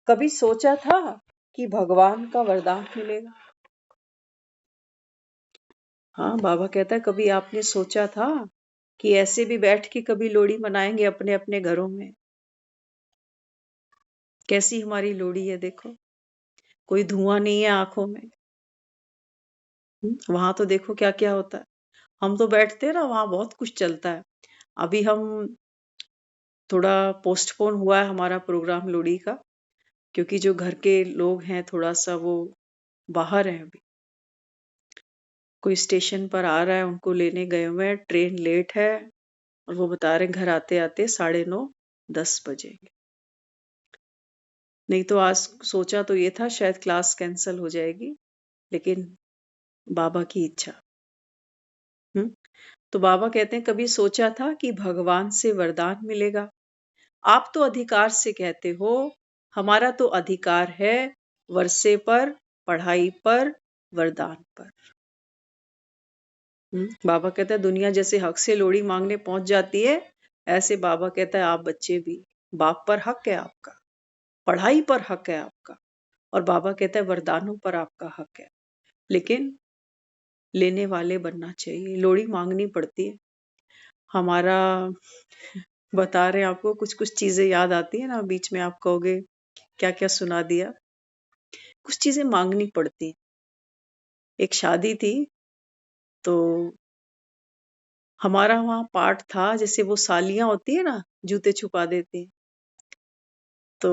कभी सोचा था कि भगवान का वरदान मिलेगा? हाँ, बाबा कहता है, कभी आपने सोचा था कि ऐसे भी बैठ के कभी लोहड़ी मनाएंगे अपने अपने घरों में? कैसी हमारी लोहड़ी है देखो, कोई धुआं नहीं है आंखों में। वहां तो देखो क्या क्या होता है। हम तो बैठते हैं ना, वहां बहुत कुछ चलता है। अभी हम थोड़ा पोस्टपोन हुआ है हमारा प्रोग्राम लोहड़ी का, क्योंकि जो घर के लोग हैं थोड़ा सा वो बाहर हैं अभी। कोई स्टेशन पर आ रहा है, उनको लेने गए हुए हैं, ट्रेन लेट है, और वो बता रहे हैं घर आते आते 9:30-10 बजेंगे। नहीं तो आज सोचा तो ये था शायद क्लास कैंसल हो जाएगी, लेकिन बाबा की इच्छा। हम्म तो बाबा कहते हैं, कभी सोचा था कि भगवान से वरदान मिलेगा? आप तो अधिकार से कहते हो, हमारा तो अधिकार है वर्षे पर, पढ़ाई पर, वरदान पर। बाबा कहता है, दुनिया जैसे हक से लोहड़ी मांगने पहुंच जाती है, ऐसे बाबा कहता है आप बच्चे भी, बाप पर हक है आपका, पढ़ाई पर हक है आपका, और बाबा कहता है वरदानों पर आपका हक है। लेकिन लेने वाले बनना चाहिए, लोहड़ी मांगनी पड़ती है। हमारा बता रहे हैं आपको, कुछ कुछ चीजें याद आती है ना, बीच में आप कहोगे क्या क्या सुना दिया। कुछ चीजें मांगनी पड़ती। एक शादी थी, तो हमारा वहां पाठ था, जैसे वो सालियां होती है ना, जूते छुपा देती, तो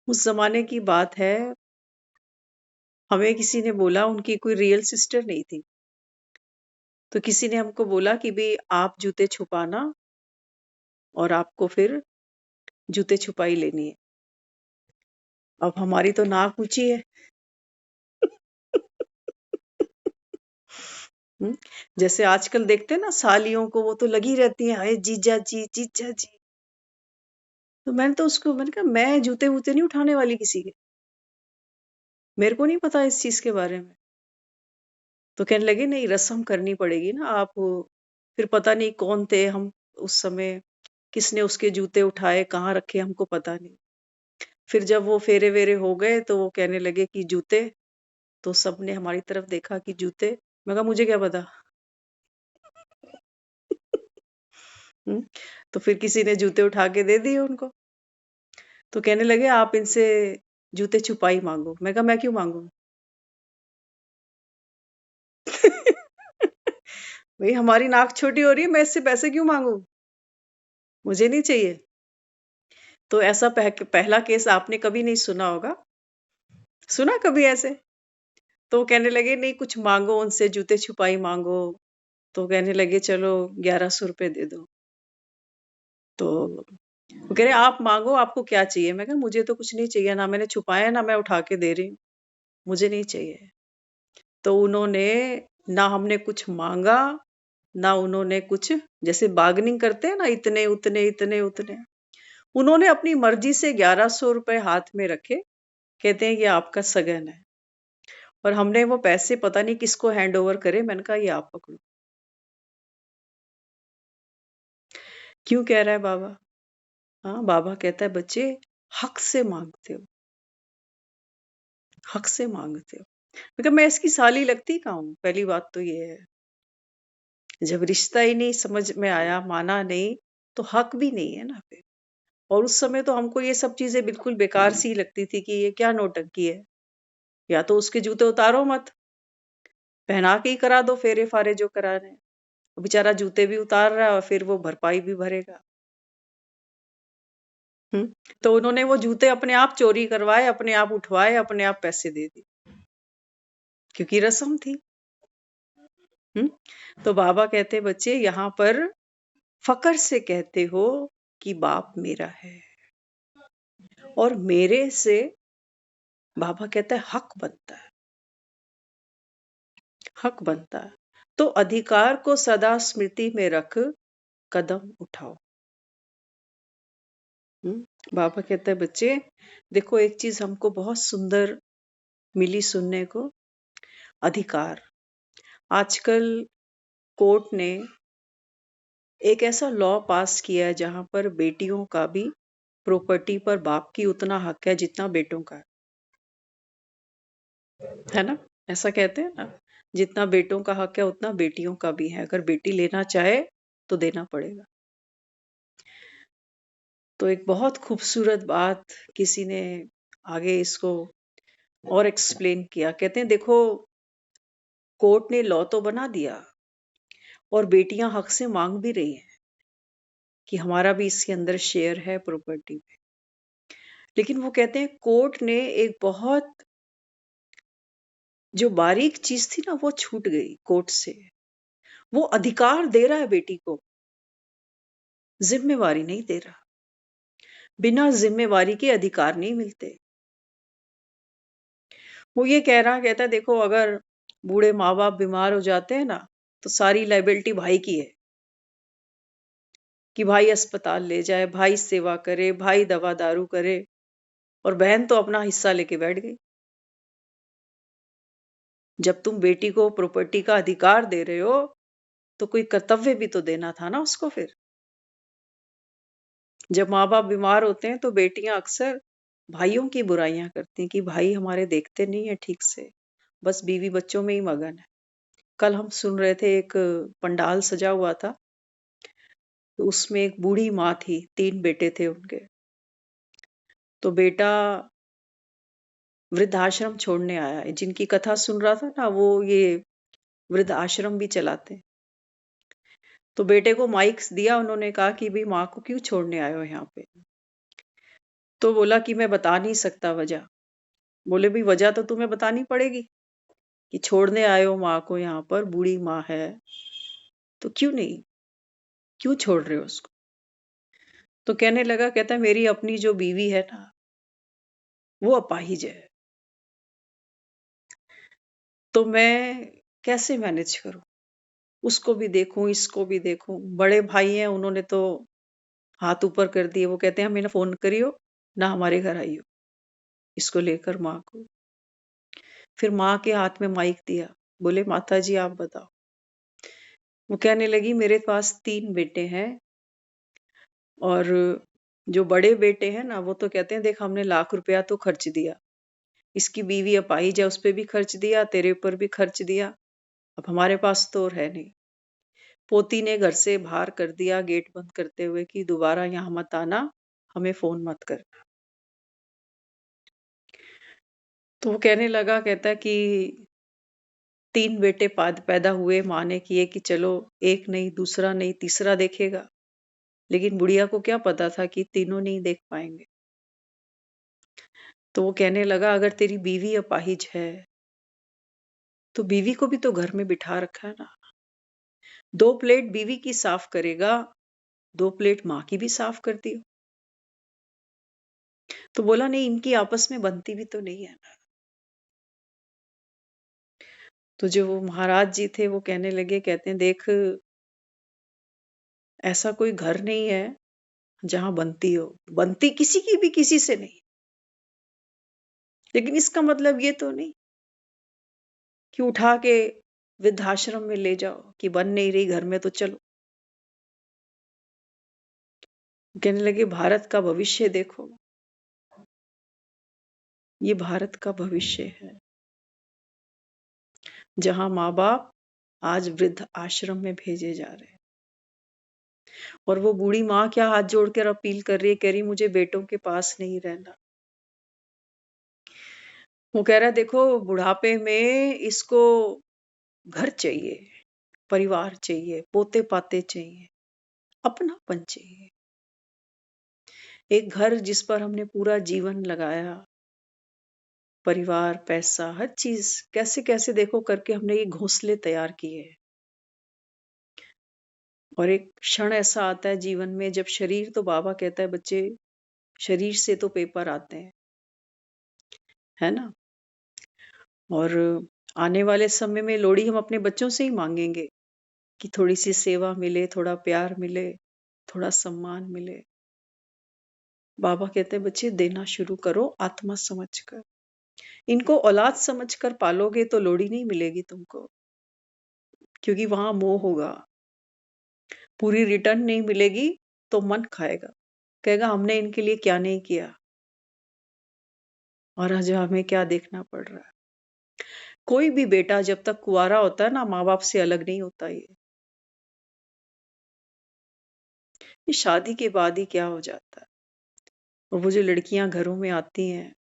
उस जमाने की बात है। हमें किसी ने बोला, उनकी कोई रियल सिस्टर नहीं थी, तो किसी ने हमको बोला कि भाई आप जूते छुपाना, और आपको फिर जूते छुपाई लेनी है। अब हमारी तो नाक ऊंची है। जैसे आजकल देखते हैं ना सालियों को, वो तो लगी रहती हैं, हाय जीजा जी जीजा जी। तो मैंने कहा मैं जूते वूते नहीं उठाने वाली किसी के, मेरे को नहीं पता इस चीज के बारे में। तो कहने लगे नहीं, रस्म करनी पड़ेगी ना आप। फिर पता नहीं कौन थे हम उस समय, किसने उसके जूते उठाए, कहाँ रखे, हमको पता नहीं। फिर जब वो फेरे वेरे हो गए तो वो कहने लगे कि जूते, तो सबने हमारी तरफ देखा कि जूते। मैं कहा मुझे क्या पता। हम्म, तो फिर किसी ने जूते उठा के दे दिए उनको। तो कहने लगे आप इनसे जूते छुपाई मांगो। मैं कहा मैं क्यों मांगू? भाई हमारी नाक छोटी हो रही है, मैं इससे पैसे क्यों मांगू? मुझे नहीं चाहिए। तो ऐसा पहला केस आपने कभी नहीं सुना होगा, सुना कभी ऐसे? तो वो कहने लगे नहीं कुछ मांगो उनसे, जूते छुपाई मांगो। तो कहने लगे चलो 1100 रुपए दे दो। तो वो कह रहे आप मांगो, आपको क्या चाहिए? मैं कहा मुझे तो कुछ नहीं चाहिए, ना मैंने छुपाया ना मैं उठा के दे रही हूँ, मुझे नहीं चाहिए। तो उन्होंने, ना हमने कुछ मांगा, ना उन्होंने कुछ, जैसे बार्गेनिंग करते हैं ना, इतने उतने इतने उतने, उन्होंने अपनी मर्जी से 1100 रुपए हाथ में रखे। कहते हैं ये आपका सगन है। और हमने वो पैसे पता नहीं किसको हैंड ओवर करे। मैंने कहा ये आप पकड़ो। क्यों कह रहा है बाबा? हाँ, बाबा कहता है बच्चे हक से मांगते हो, हक से मांगते हो। मतलब मैं इसकी साली लगती कहाँ हूँ? पहली बात तो ये है। जब रिश्ता ही नहीं समझ में आया, माना नहीं, तो हक भी नहीं है ना फिर। और उस समय तो हमको ये सब चीजें बिल्कुल बेकार सी लगती थी कि ये क्या नौटंकी है। या तो उसके जूते उतारो मत, पहना के ही करा दो फेरे फारे जो करा रहे हैं। वो बेचारा जूते भी उतार रहा है और फिर वो भरपाई भी भरेगा। तो उन्होंने वो जूते अपने आप चोरी करवाए, अपने आप उठवाए, अपने आप पैसे दे दिए, क्योंकि रस्म थी। तो बाबा कहते बच्चे यहाँ पर फकर से कहते हो कि बाप मेरा है, और मेरे से, बाबा कहता है हक बनता है, हक बनता है। तो अधिकार को सदा स्मृति में रख कदम उठाओ। बाबा कहता है बच्चे देखो, एक चीज हमको बहुत सुंदर मिली सुनने को, अधिकार। आजकल कोर्ट ने एक ऐसा लॉ पास किया है जहां पर बेटियों का भी प्रॉपर्टी पर बाप की उतना हक है जितना बेटों का है ना? ऐसा कहते हैं ना, जितना बेटों का हक है उतना बेटियों का भी है। अगर बेटी लेना चाहे तो देना पड़ेगा। तो एक बहुत खूबसूरत बात किसी ने आगे इसको और एक्सप्लेन किया। कहते हैं देखो, कोर्ट ने लॉ तो बना दिया और बेटियां हक से मांग भी रही हैं कि हमारा भी इसके अंदर शेयर है प्रॉपर्टी में। लेकिन वो कहते हैं कोर्ट ने एक बहुत जो बारीक चीज थी ना, वो छूट गई कोर्ट से। वो अधिकार दे रहा है बेटी को, जिम्मेवारी नहीं दे रहा। बिना जिम्मेवारी के अधिकार नहीं मिलते। वो ये कह रहा, कहता है देखो अगर बूढ़े माँ बाप बीमार हो जाते हैं ना, तो सारी लाइबिलिटी भाई की है कि भाई अस्पताल ले जाए, भाई सेवा करे, भाई दवा दारू करे। और बहन तो अपना हिस्सा लेके बैठ गई। जब तुम बेटी को प्रॉपर्टी का अधिकार दे रहे हो तो कोई कर्तव्य भी तो देना था ना उसको। फिर जब माँ बाप बीमार होते हैं तो बेटियां अक्सर भाइयों की बुराइयां करती हैं कि भाई हमारे देखते नहीं है ठीक से, बस बीवी बच्चों में ही मगन है। कल हम सुन रहे थे, एक पंडाल सजा हुआ था, तो उसमें एक बूढ़ी माँ थी, 3 बेटे थे उनके। तो बेटा वृद्धाश्रम छोड़ने आया है। जिनकी कथा सुन रहा था ना, वो ये वृद्ध आश्रम भी चलाते हैं। तो बेटे को माइक दिया, उन्होंने कहा कि भाई माँ को क्यों छोड़ने आए हो यहाँ पे? तो बोला कि मैं बता नहीं सकता वजह। बोले भाई वजह तो तुम्हें बतानी पड़ेगी कि छोड़ने आए हो माँ को, यहाँ पर बूढ़ी माँ है, तो क्यों नहीं, क्यों छोड़ रहे हो उसको? तो कहने लगा, कहता है मेरी अपनी जो बीवी है ना, वो अपाहिज है, तो मैं कैसे मैनेज करूं? उसको भी देखूं, इसको भी देखूं। बड़े भाई हैं, उन्होंने तो हाथ ऊपर कर दिए। वो कहते हैं हमें फोन करियो ना, हमारे घर आइयो, इसको लेकर माँ को। फिर माँ के हाथ में माइक दिया, बोले माता जी आप बताओ। वो कहने लगी मेरे पास 3 बेटे हैं, और जो बड़े बेटे हैं ना, वो तो कहते हैं देख हमने ₹1,00,000 तो खर्च दिया, इसकी बीवी अपाहिज है, उस पे भी खर्च दिया, तेरे ऊपर भी खर्च दिया, अब हमारे पास तो और है नहीं। पोती ने घर से बाहर कर दिया गेट बंद करते हुए कि दोबारा यहाँ मत आना, हमें फोन मत करना। तो वो कहने लगा, कहता है कि 3 बेटे पैदा हुए, माँ ने किए कि चलो एक नहीं, दूसरा नहीं, तीसरा देखेगा। लेकिन बुढ़िया को क्या पता था कि तीनों नहीं देख पाएंगे। तो वो कहने लगा अगर तेरी बीवी अपाहिज है तो बीवी को भी तो घर में बिठा रखा है ना, 2 प्लेट बीवी की साफ करेगा, 2 प्लेट माँ की भी साफ कर दियो। तो बोला नहीं, इनकी आपस में बनती भी तो नहीं है ना। तो जो वो महाराज जी थे वो कहने लगे, कहते हैं देख ऐसा कोई घर नहीं है जहां बनती हो, बनती किसी की भी किसी से नहीं, लेकिन इसका मतलब ये तो नहीं कि उठा के वृद्धाश्रम में ले जाओ कि बन नहीं रही घर में तो चलो। कहने लगे भारत का भविष्य देखो, ये भारत का भविष्य है जहां माँ बाप आज वृद्ध आश्रम में भेजे जा रहे हैं। और वो बूढ़ी माँ क्या हाथ जोड़कर अपील कर रही है, कह रही मुझे बेटों के पास नहीं रहना। वो कह रहा है देखो बुढ़ापे में इसको घर चाहिए, परिवार चाहिए, पोते पाते चाहिए, अपनापन चाहिए, एक घर जिस पर हमने पूरा जीवन लगाया, परिवार, पैसा, हर चीज कैसे कैसे देखो करके हमने ये घोंसले तैयार किए। और एक क्षण ऐसा आता है जीवन में जब शरीर, तो बाबा कहता है बच्चे शरीर से तो पेपर आते हैं, है ना। और आने वाले समय में लोड़ी हम अपने बच्चों से ही मांगेंगे कि थोड़ी सी सेवा मिले, थोड़ा प्यार मिले, थोड़ा सम्मान मिले। बाबा कहते हैं बच्चे देना शुरू करो आत्मा समझकर। इनको औलाद समझकर पालोगे तो लोड़ी नहीं मिलेगी तुमको, क्योंकि वहां मोह होगा, पूरी रिटर्न नहीं मिलेगी। तो मन खाएगा, कहेगा हमने इनके लिए क्या नहीं किया और आज हमें क्या देखना पड़ रहा है। कोई भी बेटा जब तक कुंवारा होता है ना, माँ बाप से अलग नहीं होता। ये शादी के बाद ही क्या हो जाता है। और वो जो लड़कियां घरों में आती हैं,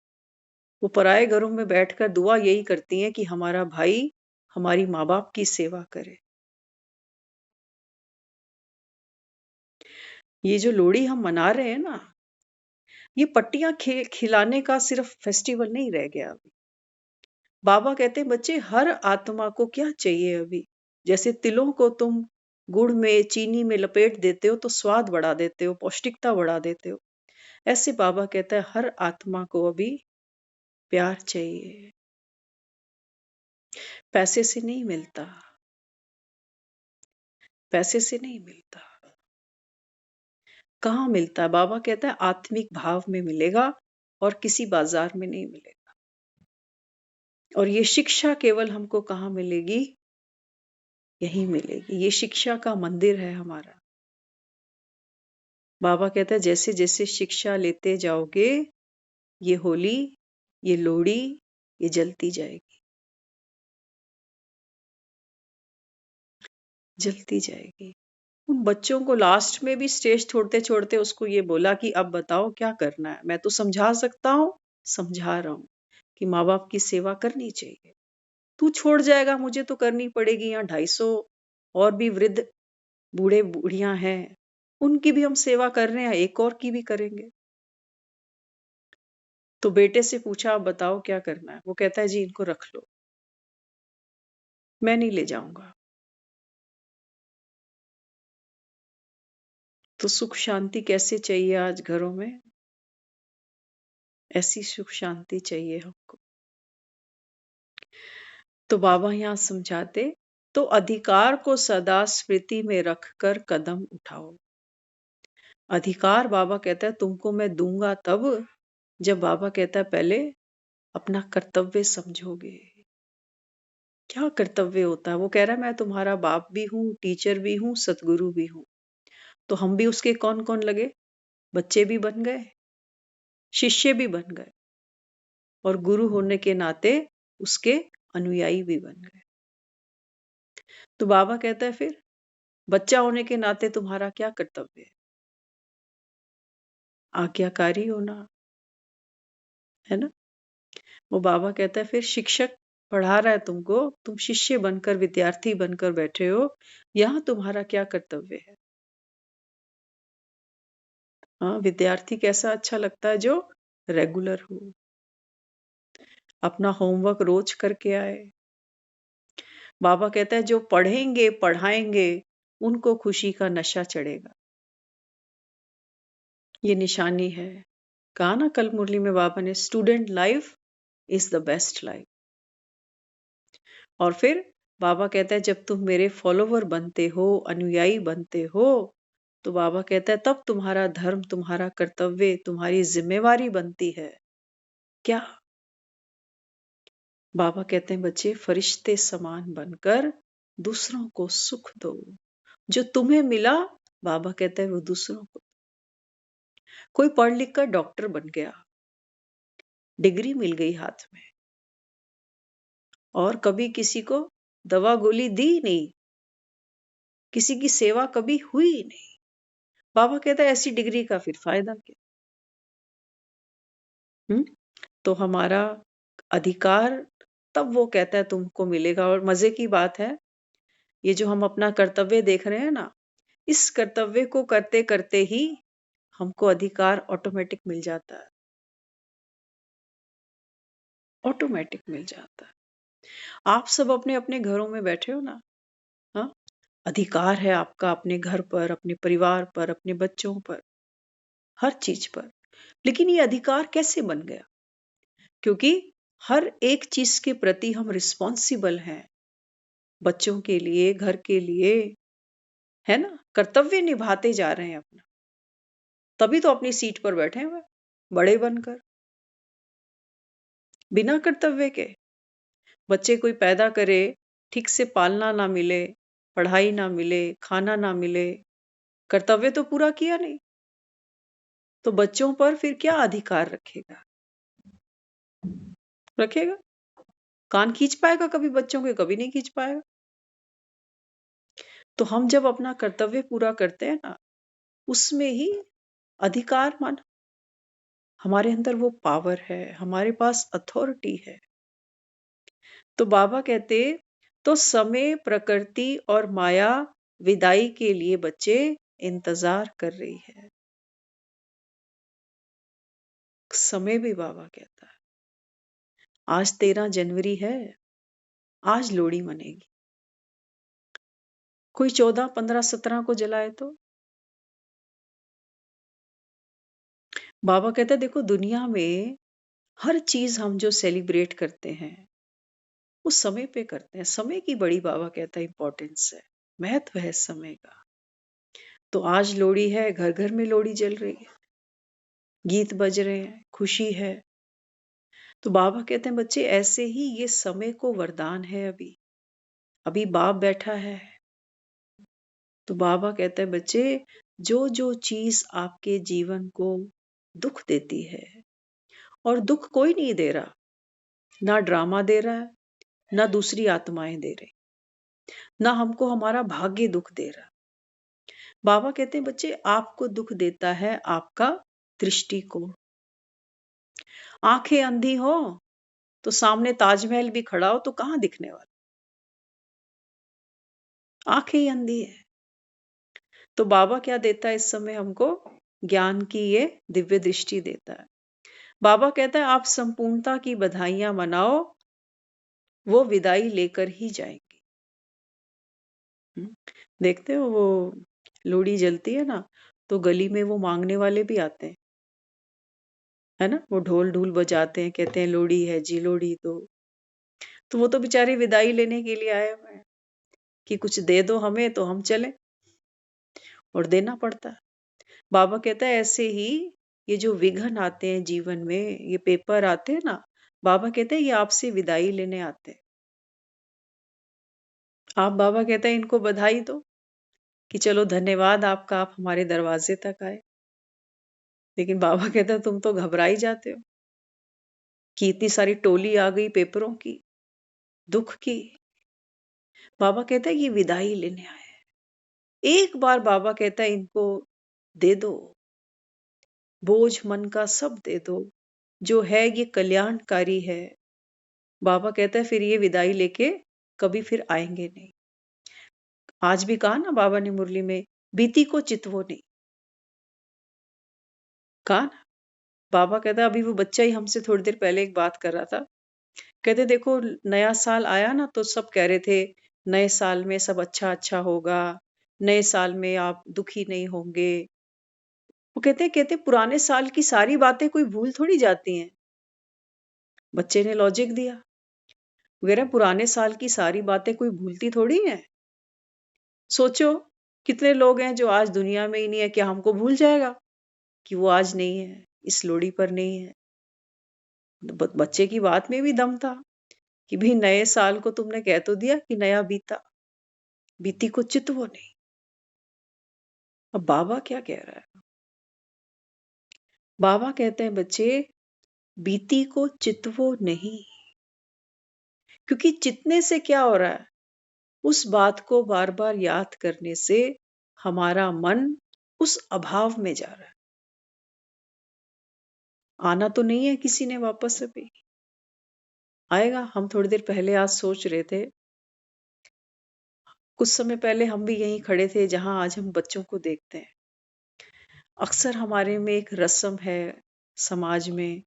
वो पराये घरों में बैठकर दुआ यही करती हैं कि हमारा भाई हमारी माँ बाप की सेवा करे। ये जो लोहड़ी हम मना रहे हैं ना, ये पट्टियां खिलाने का सिर्फ फेस्टिवल नहीं रह गया अभी। बाबा कहते हैं बच्चे हर आत्मा को क्या चाहिए अभी। जैसे तिलों को तुम गुड़ में, चीनी में लपेट देते हो तो स्वाद बढ़ा देते हो, पौष्टिकता बढ़ा देते हो। ऐसे बाबा कहता है हर आत्मा को अभी प्यार चाहिए, पैसे से नहीं मिलता, पैसे से नहीं मिलता। कहाँ मिलता है? बाबा कहता है आत्मिक भाव में मिलेगा और किसी बाजार में नहीं मिलेगा। और ये शिक्षा केवल हमको कहाँ मिलेगी? यहीं मिलेगी। ये शिक्षा का मंदिर है हमारा। बाबा कहता है जैसे जैसे शिक्षा लेते जाओगे, ये होली, ये लोहड़ी, ये जलती जाएगी, जलती जाएगी। उन बच्चों को लास्ट में भी स्टेज छोड़ते छोड़ते उसको ये बोला कि अब बताओ क्या करना है। मैं तो समझा सकता हूँ, समझा रहा हूँ कि माँ बाप की सेवा करनी चाहिए। तू छोड़ जाएगा, मुझे तो करनी पड़ेगी। यहाँ 250 और भी वृद्ध बूढ़े बूढ़ियां हैं, उनकी भी हम सेवा कर रहे हैं, एक और की भी करेंगे। तो बेटे से पूछा अब बताओ क्या करना है। वो कहता है जी इनको रख लो, मैं नहीं ले जाऊंगा। तो सुख शांति कैसे चाहिए आज घरों में? ऐसी सुख शांति चाहिए हमको। तो बाबा यहाँ समझाते, तो अधिकार को सदा स्मृति में रखकर कदम उठाओ। अधिकार बाबा कहता है तुमको मैं दूंगा तब जब बाबा कहता है पहले अपना कर्तव्य समझोगे। क्या कर्तव्य होता है? वो कह रहा है मैं तुम्हारा बाप भी हूँ, टीचर भी हूँ, सतगुरु भी हूँ। तो हम भी उसके कौन कौन लगे? बच्चे भी बन गए, शिष्य भी बन गए, और गुरु होने के नाते उसके अनुयायी भी बन गए। तो बाबा कहता है फिर बच्चा होने के नाते तुम्हारा क्या कर्तव्य है? आज्ञाकारी होना, है ना? वो बाबा कहता है फिर शिक्षक पढ़ा रहा है तुमको, तुम शिष्य बनकर, विद्यार्थी बनकर बैठे हो, यहाँ तुम्हारा क्या कर्तव्य है? हाँ, विद्यार्थी कैसा अच्छा लगता है? जो रेगुलर हो, अपना होमवर्क रोज करके आए। बाबा कहता है जो पढ़ेंगे पढ़ाएंगे उनको खुशी का नशा चढ़ेगा। ये निशानी है। कहा ना कल मुरली में बाबा ने, student life is the best life. और फिर बाबा कहता है जब तुम मेरे फॉलोवर बनते हो, अनुयायी बनते हो, तो बाबा कहता है तब तुम्हारा धर्म, तुम्हारा कर्तव्य, तुम्हारी जिम्मेवारी बनती है। क्या? बाबा कहते हैं बच्चे फरिश्ते समान बनकर दूसरों को सुख दो। जो तुम्हें मिला बाबा कहते हैं वो दूसरों को। कोई पढ़ लिख कर डॉक्टर बन गया, डिग्री मिल गई हाथ में, और कभी किसी को दवा गोली दी नहीं, किसी की सेवा कभी हुई नहीं। बाबा कहता है ऐसी डिग्री का फिर फायदा क्या? तो हमारा अधिकार तब वो कहता है तुमको मिलेगा। और मजे की बात है, ये जो हम अपना कर्तव्य देख रहे हैं ना, इस कर्तव्य को करते करते ही हमको अधिकार ऑटोमेटिक मिल जाता है, ऑटोमेटिक मिल जाता है। आप सब अपने अपने घरों में बैठे हो ना, हाँ, अधिकार है आपका अपने घर पर, अपने परिवार पर, अपने बच्चों पर, हर चीज पर। लेकिन ये अधिकार कैसे बन गया? क्योंकि हर एक चीज के प्रति हम रिस्पॉन्सिबल हैं, बच्चों के लिए, घर के लिए, है ना? कर्तव्य निभाते जा रहे हैं अपना, तभी तो अपनी सीट पर बैठे हुए बड़े बनकर। बिना कर्तव्य के बच्चे कोई पैदा करे, ठीक से पालना ना मिले, पढ़ाई ना मिले, खाना ना मिले, कर्तव्य तो पूरा किया नहीं, तो बच्चों पर फिर क्या अधिकार रखेगा? रखेगा? कान खींच पाएगा कभी बच्चों के? कभी नहीं खींच पाएगा। तो हम जब अपना कर्तव्य पूरा करते हैं ना, उसमें ही अधिकार माना, हमारे अंदर वो पावर है, हमारे पास अथॉरिटी है। तो बाबा कहते तो समय, प्रकृति और माया विदाई के लिए बच्चे इंतजार कर रही है। समय भी बाबा कहता है आज 13 जनवरी है, आज लोहड़ी मनेगी। कोई 14, 15, 17 को जलाए तो बाबा कहता है देखो दुनिया में हर चीज हम जो सेलिब्रेट करते हैं वो समय पे करते हैं। समय की बड़ी बाबा कहता है इंपॉर्टेंस है, महत्व है समय का। तो आज लोहड़ी है, घर घर में लोहड़ी जल रही है, गीत बज रहे हैं, खुशी है। तो बाबा कहते हैं बच्चे ऐसे ही ये समय को वरदान है। अभी अभी बाप बैठा है, तो बाबा कहते हैं बच्चे जो जो चीज आपके जीवन को दुख देती है, और दुख कोई नहीं दे रहा, ना ड्रामा दे रहा है, ना दूसरी आत्माएं दे रही, ना हमको हमारा भाग्य दुख दे रहा। बाबा कहते हैं बच्चे आपको दुख देता है आपका दृष्टिकोण। आंखें अंधी हो तो सामने ताजमहल भी खड़ा हो तो कहां दिखने वाला? आंखें ही अंधी है। तो बाबा क्या देता है इस समय हमको? ज्ञान की ये दिव्य दृष्टि देता है। बाबा कहता है आप संपूर्णता की बधाइयां मनाओ, वो विदाई लेकर ही जाएंगी। देखते हो वो लोहड़ी जलती है ना, तो गली में वो मांगने वाले भी आते हैं, है ना? वो ढोल ढूल बजाते हैं, कहते हैं लोहड़ी है जी, लोहड़ी दो। तो वो तो बेचारे विदाई लेने के लिए आए हुए हैं। कि कुछ दे दो हमें तो हम चले, और देना पड़ता है। बाबा कहता है ऐसे ही ये जो विघ्न आते हैं जीवन में, ये पेपर आते हैं ना, बाबा कहते हैं ये आपसे विदाई लेने आते हैं। आप, बाबा कहते हैं, इनको बधाई दो कि चलो धन्यवाद आपका, आप हमारे दरवाजे तक आए। लेकिन बाबा कहते हैं तुम तो घबरा ही जाते हो कि इतनी सारी टोली आ गई पेपरों की, दुख की। बाबा कहता है ये विदाई लेने आए हैं। एक बार बाबा कहता है इनको दे दो, बोझ मन का सब दे दो, जो है ये कल्याणकारी है। बाबा कहता है फिर ये विदाई लेके कभी फिर आएंगे नहीं। आज भी कहा ना बाबा ने मुरली में, बीती को चितवो नहीं, कहा ना। बाबा कहता है, अभी वो बच्चा ही हमसे थोड़ी देर पहले एक बात कर रहा था, कहते देखो नया साल आया ना तो सब कह रहे थे नए साल में सब अच्छा अच्छा होगा, नए साल में आप दुखी नहीं होंगे। वो कहते पुराने साल की सारी बातें कोई भूल थोड़ी जाती हैं। बच्चे ने लॉजिक दिया, वगैरह पुराने साल की सारी बातें कोई भूलती थोड़ी हैं। सोचो कितने लोग हैं जो आज दुनिया में ही नहीं है, क्या हमको भूल जाएगा कि वो आज नहीं है, इस लोड़ी पर नहीं है। बच्चे की बात में भी दम था कि भी नए साल को तुमने कह तो दिया कि नया बीता, बीती को चितवो नहीं। अब बाबा क्या कह रहा है? बाबा कहते हैं बच्चे बीती को चितवो नहीं, क्योंकि चितने से क्या हो रहा है, उस बात को बार बार याद करने से हमारा मन उस अभाव में जा रहा है। आना तो नहीं है किसी ने वापस, अभी आएगा। हम थोड़ी देर पहले आज सोच रहे थे, कुछ समय पहले हम भी यहीं खड़े थे जहां आज हम बच्चों को देखते हैं। अक्सर हमारे में एक रस्म है समाज में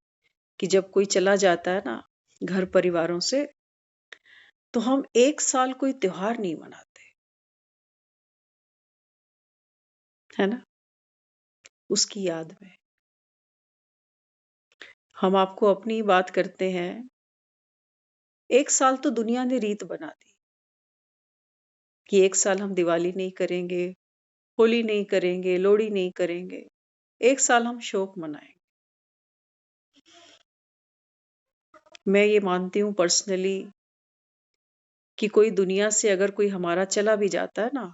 कि जब कोई चला जाता है ना घर परिवारों से, तो हम एक साल कोई त्योहार नहीं मनाते, है ना, उसकी याद में। हम आपको अपनी बात करते हैं, एक साल तो दुनिया ने रीत बना दी कि एक साल हम दिवाली नहीं करेंगे, होली नहीं करेंगे, लोहड़ी नहीं करेंगे, एक साल हम शोक मनाएंगे। मैं ये मानती हूँ पर्सनली कि कोई दुनिया से अगर कोई हमारा चला भी जाता है ना,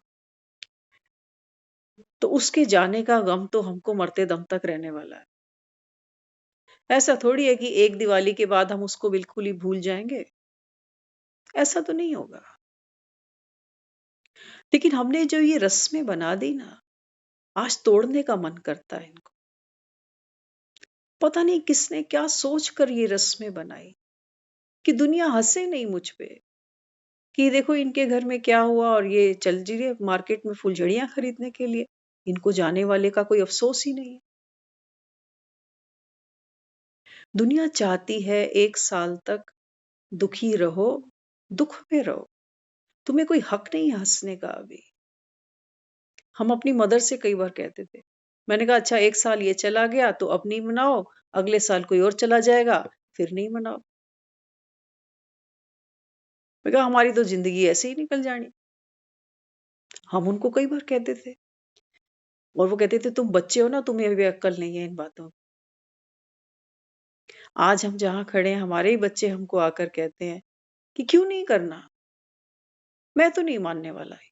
तो उसके जाने का गम तो हमको मरते दम तक रहने वाला है। ऐसा थोड़ी है कि एक दिवाली के बाद हम उसको बिल्कुल ही भूल जाएंगे, ऐसा तो नहीं होगा। लेकिन हमने जो ये रस्में बना दी ना, आज तोड़ने का मन करता है इनको। पता नहीं किसने क्या सोच कर ये रस्में बनाई कि दुनिया हंसे नहीं मुझ पे कि देखो इनके घर में क्या हुआ, और ये चल जी रहे मार्केट में फुलझड़ियां खरीदने के लिए, इनको जाने वाले का कोई अफसोस ही नहीं है। दुनिया चाहती है एक साल तक दुखी रहो, दुख में रहो, तुम्हें कोई हक नहीं है हंसने का अभी। हम अपनी मदर से कई बार कहते थे, मैंने कहा अच्छा एक साल ये चला गया तो अब नहीं मनाओ, अगले साल कोई और चला जाएगा फिर नहीं मनाओ। मैं कहा हमारी तो जिंदगी ऐसे ही निकल जानी। हम उनको कई बार कहते थे, और वो कहते थे तुम बच्चे हो ना, तुम्हें अभी अक्ल नहीं है इन बातों की। आज हम जहां खड़े हैं, हमारे ही बच्चे हमको आकर कहते हैं कि क्यों नहीं करना, मैं तो नहीं मानने वाला है,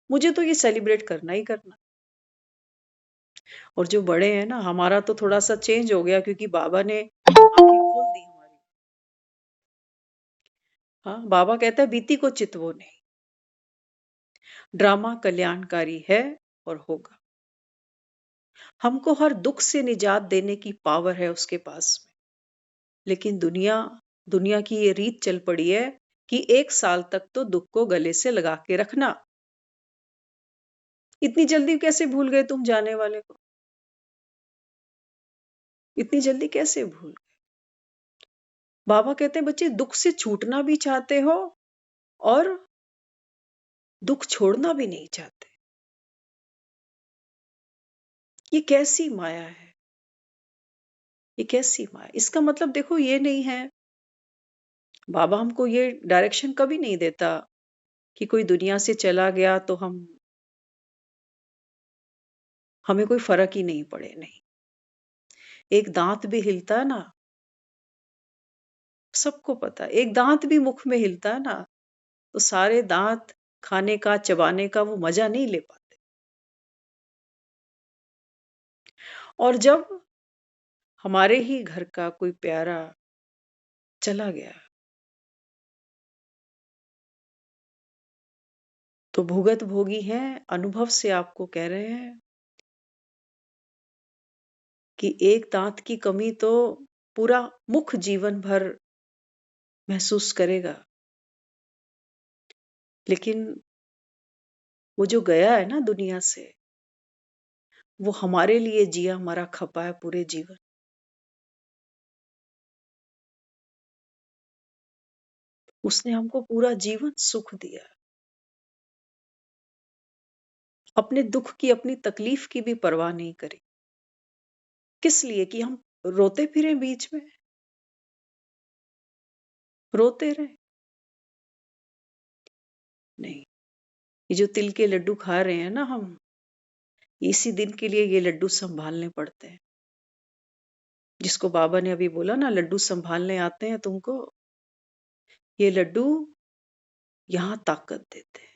मुझे तो ये सेलिब्रेट करना ही करना। और जो बड़े हैं ना, हमारा तो थोड़ा सा चेंज हो गया क्योंकि बाबा ने आंखें खोल दी हमारी। हाँ, बाबा कहता है बीती को चितवो नहीं, ड्रामा कल्याणकारी है और होगा। हमको हर दुख से निजात देने की पावर है उसके पास में। लेकिन दुनिया की ये रीत चल पड़ी है कि एक साल तक तो दुख को गले से लगा के रखना। इतनी जल्दी कैसे भूल गए तुम जाने वाले को? इतनी जल्दी कैसे भूल गए? बाबा कहते हैं बच्चे दुख से छूटना भी चाहते हो और दुख छोड़ना भी नहीं चाहते। ये कैसी माया है? ये कैसी माया? इसका मतलब देखो ये नहीं है, बाबा हमको ये डायरेक्शन कभी नहीं देता कि कोई दुनिया से चला गया तो हमें कोई फर्क ही नहीं पड़े। नहीं, एक दांत भी हिलता है ना, सबको पता है, एक दांत भी मुख में हिलता है ना, तो सारे दांत खाने का, चबाने का वो मजा नहीं ले पाते। और जब हमारे ही घर का कोई प्यारा चला गया, तो भुगत भोगी हैं, अनुभव से आपको कह रहे हैं कि एक दांत की कमी तो पूरा मुख जीवन भर महसूस करेगा। लेकिन वो जो गया है ना दुनिया से, वो हमारे लिए जिया मरा खपा है पूरे जीवन। उसने हमको पूरा जीवन सुख दिया, अपने दुख की, अपनी तकलीफ की भी परवाह नहीं करी। किस लिए? कि हम रोते फिरे बीच में, रोते रहे। नहीं, ये जो तिल के लड्डू खा रहे हैं ना हम, इसी दिन के लिए ये लड्डू संभालने पड़ते हैं। जिसको बाबा ने अभी बोला ना, लड्डू संभालने आते हैं तुमको, ये लड्डू यहाँ ताकत देते हैं।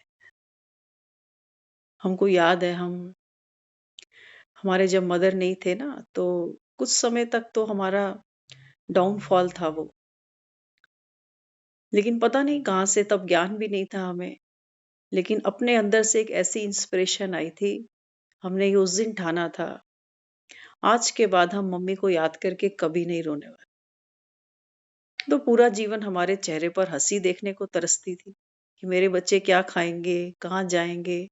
हमको याद है, हमारे जब मदर नहीं थे ना, तो कुछ समय तक तो हमारा डाउनफॉल था वो। लेकिन पता नहीं कहाँ से, तब ज्ञान भी नहीं था हमें, लेकिन अपने अंदर से एक ऐसी इंस्पिरेशन आई थी, हमने ये उस दिन ठाना था, आज के बाद हम मम्मी को याद करके कभी नहीं रोने वाले। तो पूरा जीवन हमारे चेहरे पर हंसी देखने को तरसती थी कि मेरे बच्चे क्या खाएंगे, कहाँ जाएंगे,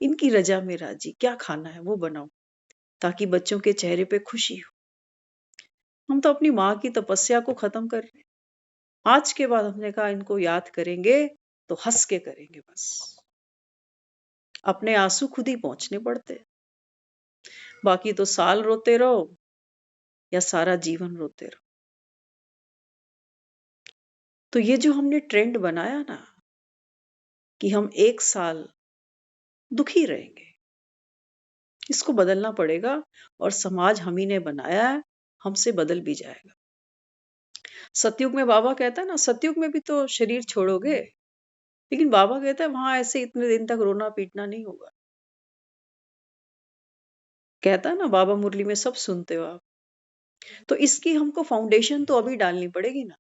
इनकी रजा में राजी, क्या खाना है वो बनाओ, ताकि बच्चों के चेहरे पे खुशी हो। हम तो अपनी माँ की तपस्या को खत्म कर रहे हैं। आज के बाद हमने कहा इनको याद करेंगे तो हंस के करेंगे बस। अपने आंसू खुद ही पहुंचने पड़ते हैं। बाकी तो साल रोते रहो या सारा जीवन रोते रहो। तो ये जो हमने ट्रेंड बनाया ना कि हम 1 साल दुखी रहेंगे, इसको बदलना पड़ेगा। और समाज हम ही ने बनाया है, हमसे बदल भी जाएगा। सतयुग में बाबा कहता है ना, सतयुग में भी तो शरीर छोड़ोगे, लेकिन बाबा कहता है वहां ऐसे इतने दिन तक रोना पीटना नहीं होगा। कहता है ना बाबा मुरली में, सब सुनते हो आप। तो इसकी हमको फाउंडेशन तो अभी डालनी पड़ेगी ना।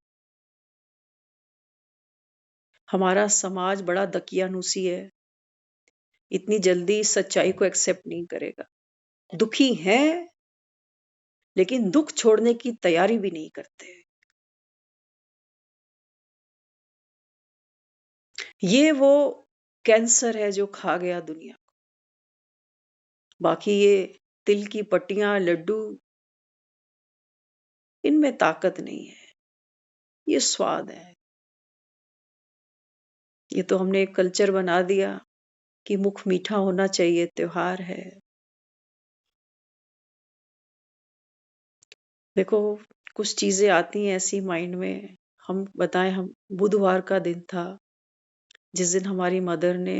हमारा समाज बड़ा दकियानुसी है, इतनी जल्दी सच्चाई को एक्सेप्ट नहीं करेगा। दुखी हैं, लेकिन दुख छोड़ने की तैयारी भी नहीं करते। ये वो कैंसर है जो खा गया दुनिया को। बाकी ये तिल की पट्टियां, लड्डू, इनमें ताकत नहीं है, ये स्वाद है। ये तो हमने एक कल्चर बना दिया कि मुख मीठा होना चाहिए, त्योहार है। देखो, कुछ चीजें आती हैं ऐसी माइंड में। हम बताएं, हम बुधवार का दिन था जिस दिन हमारी मदर ने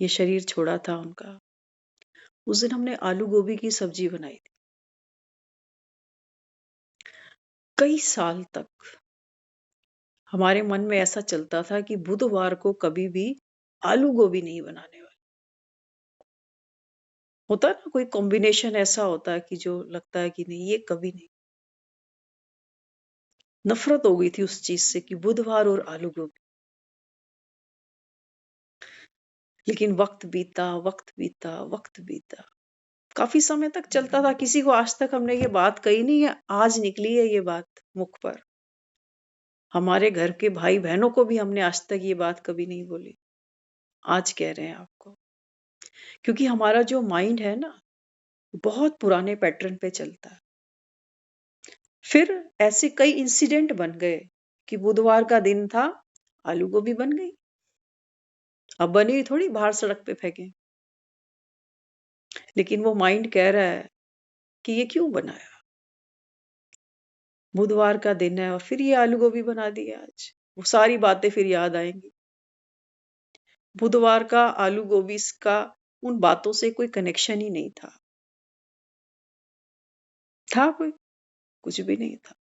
ये शरीर छोड़ा था उनका। उस दिन हमने आलू गोभी की सब्जी बनाई थी। कई साल तक हमारे मन में ऐसा चलता था कि बुधवार को कभी भी आलू गोभी नहीं बनाने वाले। होता है ना, कोई कॉम्बिनेशन ऐसा होता है कि जो लगता है कि नहीं, ये कभी नहीं। नफरत हो गई थी उस चीज से कि बुधवार और आलू गोभी। लेकिन वक्त बीता, वक्त बीता, वक्त बीता, काफी समय तक चलता था। किसी को आज तक हमने ये बात कही नहीं है, आज निकली है ये बात मुख पर। हमारे घर के भाई बहनों को भी हमने आज तक ये बात कभी नहीं बोली, आज कह रहे हैं आपको। क्योंकि हमारा जो माइंड है ना, बहुत पुराने पैटर्न पे चलता है। फिर ऐसे कई इंसिडेंट बन गए कि बुधवार का दिन था, आलू गोभी बन गई। अब बनी हुई थोड़ी बाहर सड़क पे फेंके, लेकिन वो माइंड कह रहा है कि ये क्यों बनाया, बुधवार का दिन है और फिर ये आलू गोभी बना दी आज। वो सारी बातें फिर याद आएंगी। बुधवार का आलू गोभी का उन बातों से कोई कनेक्शन ही नहीं था। था कोई? कुछ भी नहीं था।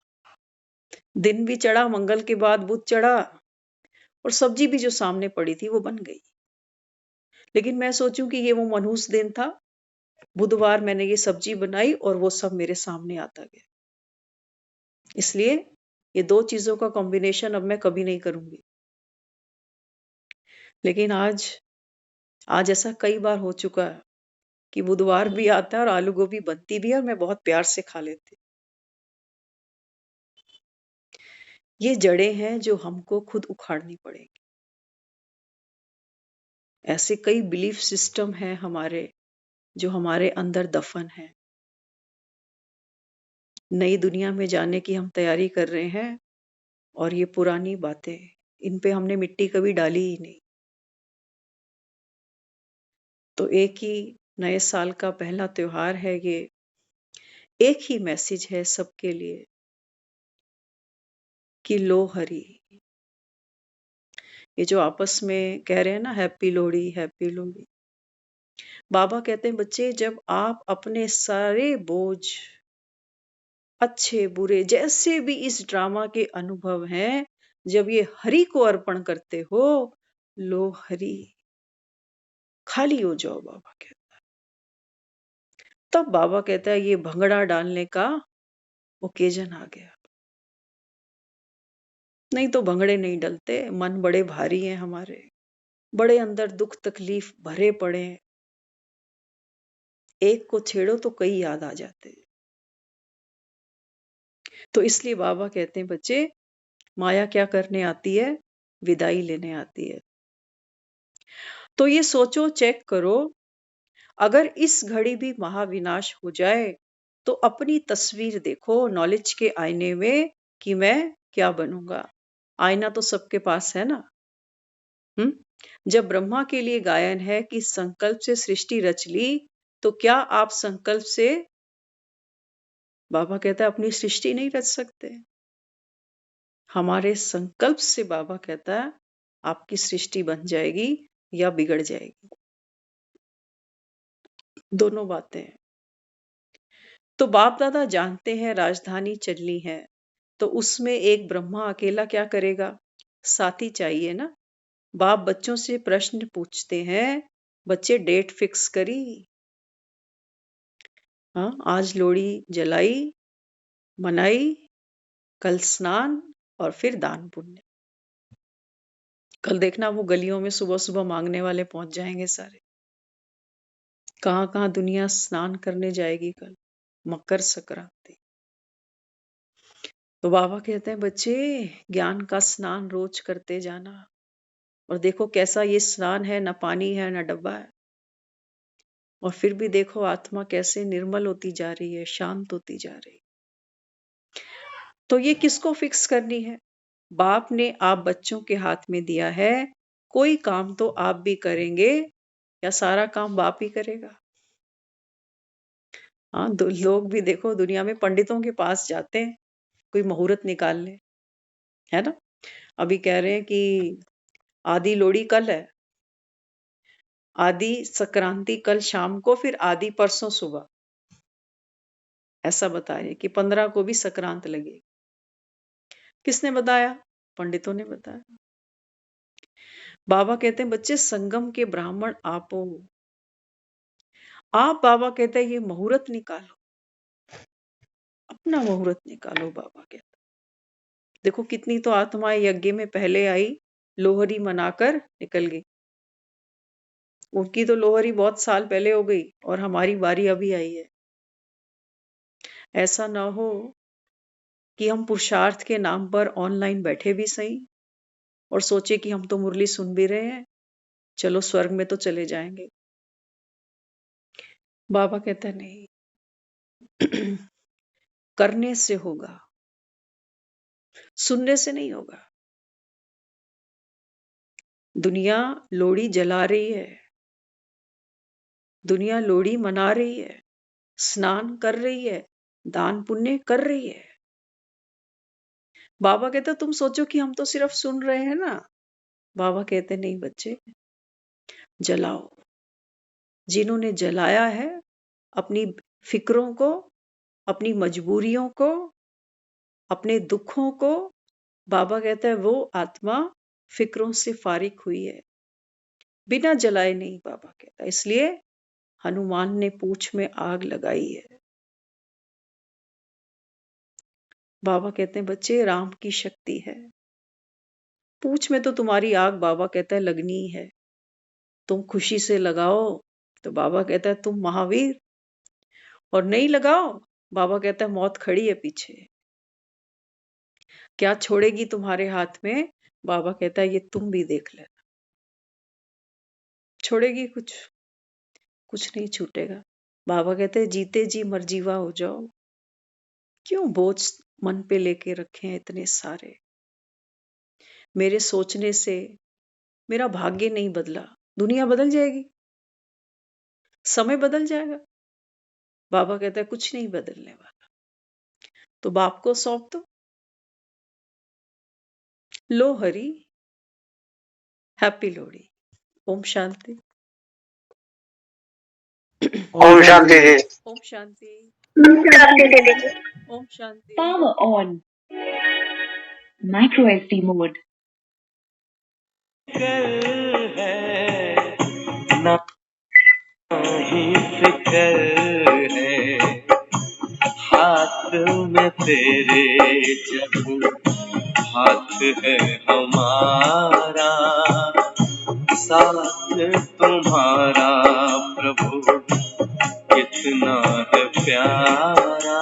दिन भी चढ़ा, मंगल के बाद बुध चढ़ा, और सब्जी भी जो सामने पड़ी थी वो बन गई। लेकिन मैं सोचूं कि ये वो मनहूस दिन था, बुधवार मैंने ये सब्जी बनाई और वो सब मेरे सामने आता गया। इसलिए ये दो चीजों का कॉम्बिनेशन अब मैं कभी नहीं करूंगी। लेकिन आज ऐसा कई बार हो चुका है कि बुधवार भी आता है और आलू गोभी बनती भी है और मैं बहुत प्यार से खा लेती। ये जड़ें हैं जो हमको खुद उखाड़नी पड़ेगी। ऐसे कई बिलीफ सिस्टम हैं हमारे, जो हमारे अंदर दफन है। नई दुनिया में जाने की हम तैयारी कर रहे हैं, और ये पुरानी बातें, इन पे हमने मिट्टी कभी डाली ही नहीं। तो एक ही नए साल का पहला त्योहार है ये, एक ही मैसेज है सबके लिए कि लो हरी। ये जो आपस में कह रहे हैं ना, हैप्पी लोहड़ी हैप्पी लोहड़ी, बाबा कहते हैं बच्चे, जब आप अपने सारे बोझ, अच्छे बुरे जैसे भी इस ड्रामा के अनुभव हैं, जब ये हरि को अर्पण करते हो, लो हरि, खाली हो जाओ, बाबा कहता है। तब बाबा कहता है ये भंगड़ा डालने का ओकेजन आ गया। नहीं तो भंगड़े नहीं डलते। मन बड़े भारी हैं हमारे, बड़े अंदर दुख तकलीफ भरे पड़े हैं। एक को छेड़ो तो कई याद आ जाते हैं। तो इसलिए बाबा कहते हैं बच्चे, माया क्या करने आती है? विदाई लेने आती है। तो ये सोचो, चेक करो, अगर इस घड़ी भी महाविनाश हो जाए तो अपनी तस्वीर देखो नॉलेज के आईने में कि मैं क्या बनूंगा। आईना तो सबके पास है ना। जब ब्रह्मा के लिए गायन है कि संकल्प से सृष्टि रच ली, तो क्या आप संकल्प से, बाबा कहता है, अपनी सृष्टि नहीं रच सकते? हमारे संकल्प से बाबा कहता है आपकी सृष्टि बन जाएगी या बिगड़ जाएगी। दोनों बातें हैं। तो बाप दादा जानते हैं राजधानी चलनी है, तो उसमें एक ब्रह्मा अकेला क्या करेगा? साथी चाहिए ना। बाप बच्चों से प्रश्न पूछते हैं, बच्चे डेट फिक्स करी? हाँ, आज लोहड़ी जलाई, मनाई, कल स्नान और फिर दान पुण्य। कल देखना वो गलियों में सुबह सुबह मांगने वाले पहुंच जाएंगे सारे। कहाँ कहाँ दुनिया स्नान करने जाएगी कल, मकर संक्रांति। तो बाबा कहते हैं बच्चे, ज्ञान का स्नान रोज करते जाना। और देखो कैसा ये स्नान है, न पानी है न डब्बा है, और फिर भी देखो आत्मा कैसे निर्मल होती जा रही है, शांत होती जा रही। तो ये किसको फिक्स करनी है? बाप ने आप बच्चों के हाथ में दिया है। कोई काम तो आप भी करेंगे या सारा काम बाप ही करेगा? हाँ, लोग भी देखो दुनिया में पंडितों के पास जाते हैं कोई मुहूर्त निकालने, है ना। अभी कह रहे हैं कि आदि लोहड़ी कल है, आदि संक्रांति कल शाम को, फिर आदि परसों सुबह। ऐसा बता रहे कि 15 को भी संक्रांत लगेगी। किसने बताया? पंडितों ने बताया। बाबा कहते हैं बच्चे, संगम के ब्राह्मण आप हो। आप, बाबा कहते हैं, ये मुहूर्त निकालो, अपना मुहूर्त निकालो। बाबा कहते देखो कितनी तो आत्माएं यज्ञ में पहले आई, लोहरी मनाकर निकल गई। उनकी तो लोहरी बहुत साल पहले हो गई और हमारी बारी अभी आई है। ऐसा ना हो कि हम पुरुषार्थ के नाम पर ऑनलाइन बैठे भी सही और सोचे कि हम तो मुरली सुन भी रहे हैं, चलो स्वर्ग में तो चले जाएंगे। बाबा कहता नहीं, करने से होगा, सुनने से नहीं होगा। दुनिया लोहड़ी जला रही है, दुनिया लोहड़ी मना रही है, स्नान कर रही है, दान पुण्य कर रही है। बाबा कहते तुम सोचो कि हम तो सिर्फ सुन रहे हैं ना। बाबा कहते नहीं बच्चे, जलाओ। जिन्होंने जलाया है अपनी फिक्रों को, अपनी मजबूरियों को, अपने दुखों को, बाबा कहता है वो आत्मा फिक्रों से फारिग हुई है, बिना जलाए नहीं, बाबा कहता है। इसलिए हनुमान ने पूंछ में आग लगाई है। बाबा कहते हैं बच्चे राम की शक्ति है, पूंछ में तो तुम्हारी आग बाबा कहता है लगनी ही है। तुम खुशी से लगाओ तो बाबा कहता है तुम महावीर, और नहीं लगाओ बाबा कहता है मौत खड़ी है पीछे। क्या छोड़ेगी तुम्हारे हाथ में? बाबा कहता है ये तुम भी देख लेना। छोड़ेगी कुछ? कुछ नहीं छूटेगा। बाबा कहते हैं जीते जी मरजीवा हो जाओ। क्यों बोझ मन पे लेके रखे हैं इतने सारे? मेरे सोचने से मेरा भाग्य नहीं बदला, दुनिया बदल जाएगी, समय बदल जाएगा। बाबा कहता है कुछ नहीं बदलने वाला, तो बाप को सौंप दो। लो हरी, हैप्पी लोहड़ी। ओम शांति। ओम शांति जी। ओम शांति। ओम शांति। Power on. Micro SD mode. ना ही फिकर है, हाथ में तेरे जब हाथ है हमारा, साथ तुम्हारा प्रभु कितना है प्यारा,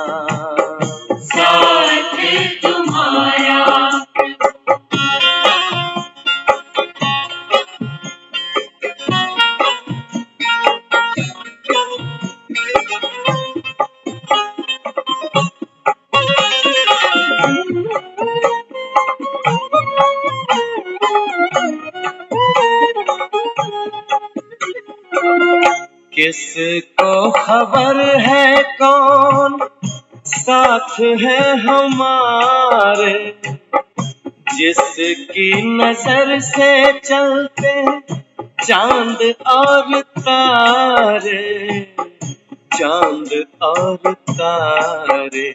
साथ तुम्हारा। किसको खबर है कौन साथ है हमारे, जिसकी नजर से चलते चांद और तारे, चांद और तारे।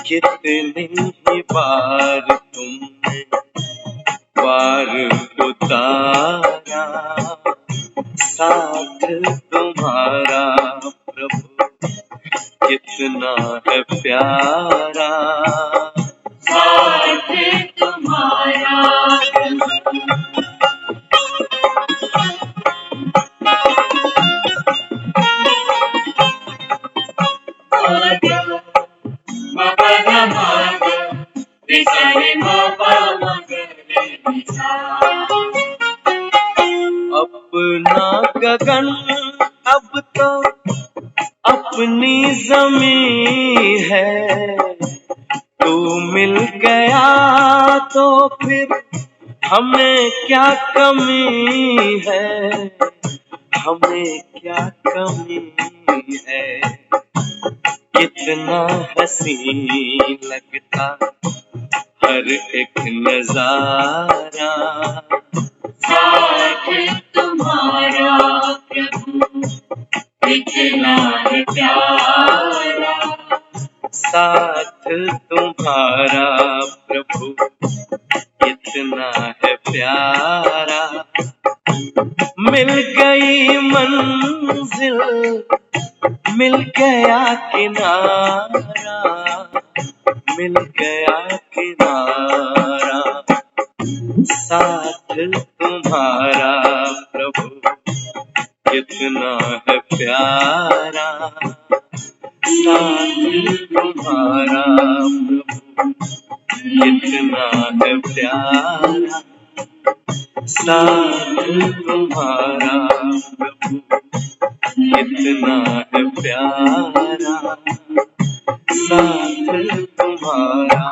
कितनी ही बार तुमने पार उतारा, साथ तुम्हारा प्रभु कितना है प्यारा, साथ तुम्हारा। अपना गगन अब तो अपनी जमीन है, तू मिल गया तो फिर हमें क्या कमी है, हमें क्या कमी है। कितना हसीन लगता हर एक नजारा, साथ तुम्हारा प्रभु कितना है प्यारा, साथ तुम्हारा प्रभु कितना है प्यारा। मिल गई मंजिल, मिल गया किनारा, मिल गया किनारा, साथ तुम्हारा प्रभु कितना है प्यारा, साथ तुम्हारा प्रभु कितना है प्यारा, साथ तुम्हारा प्रभु कितना है प्यारा, साथ तुम्हारा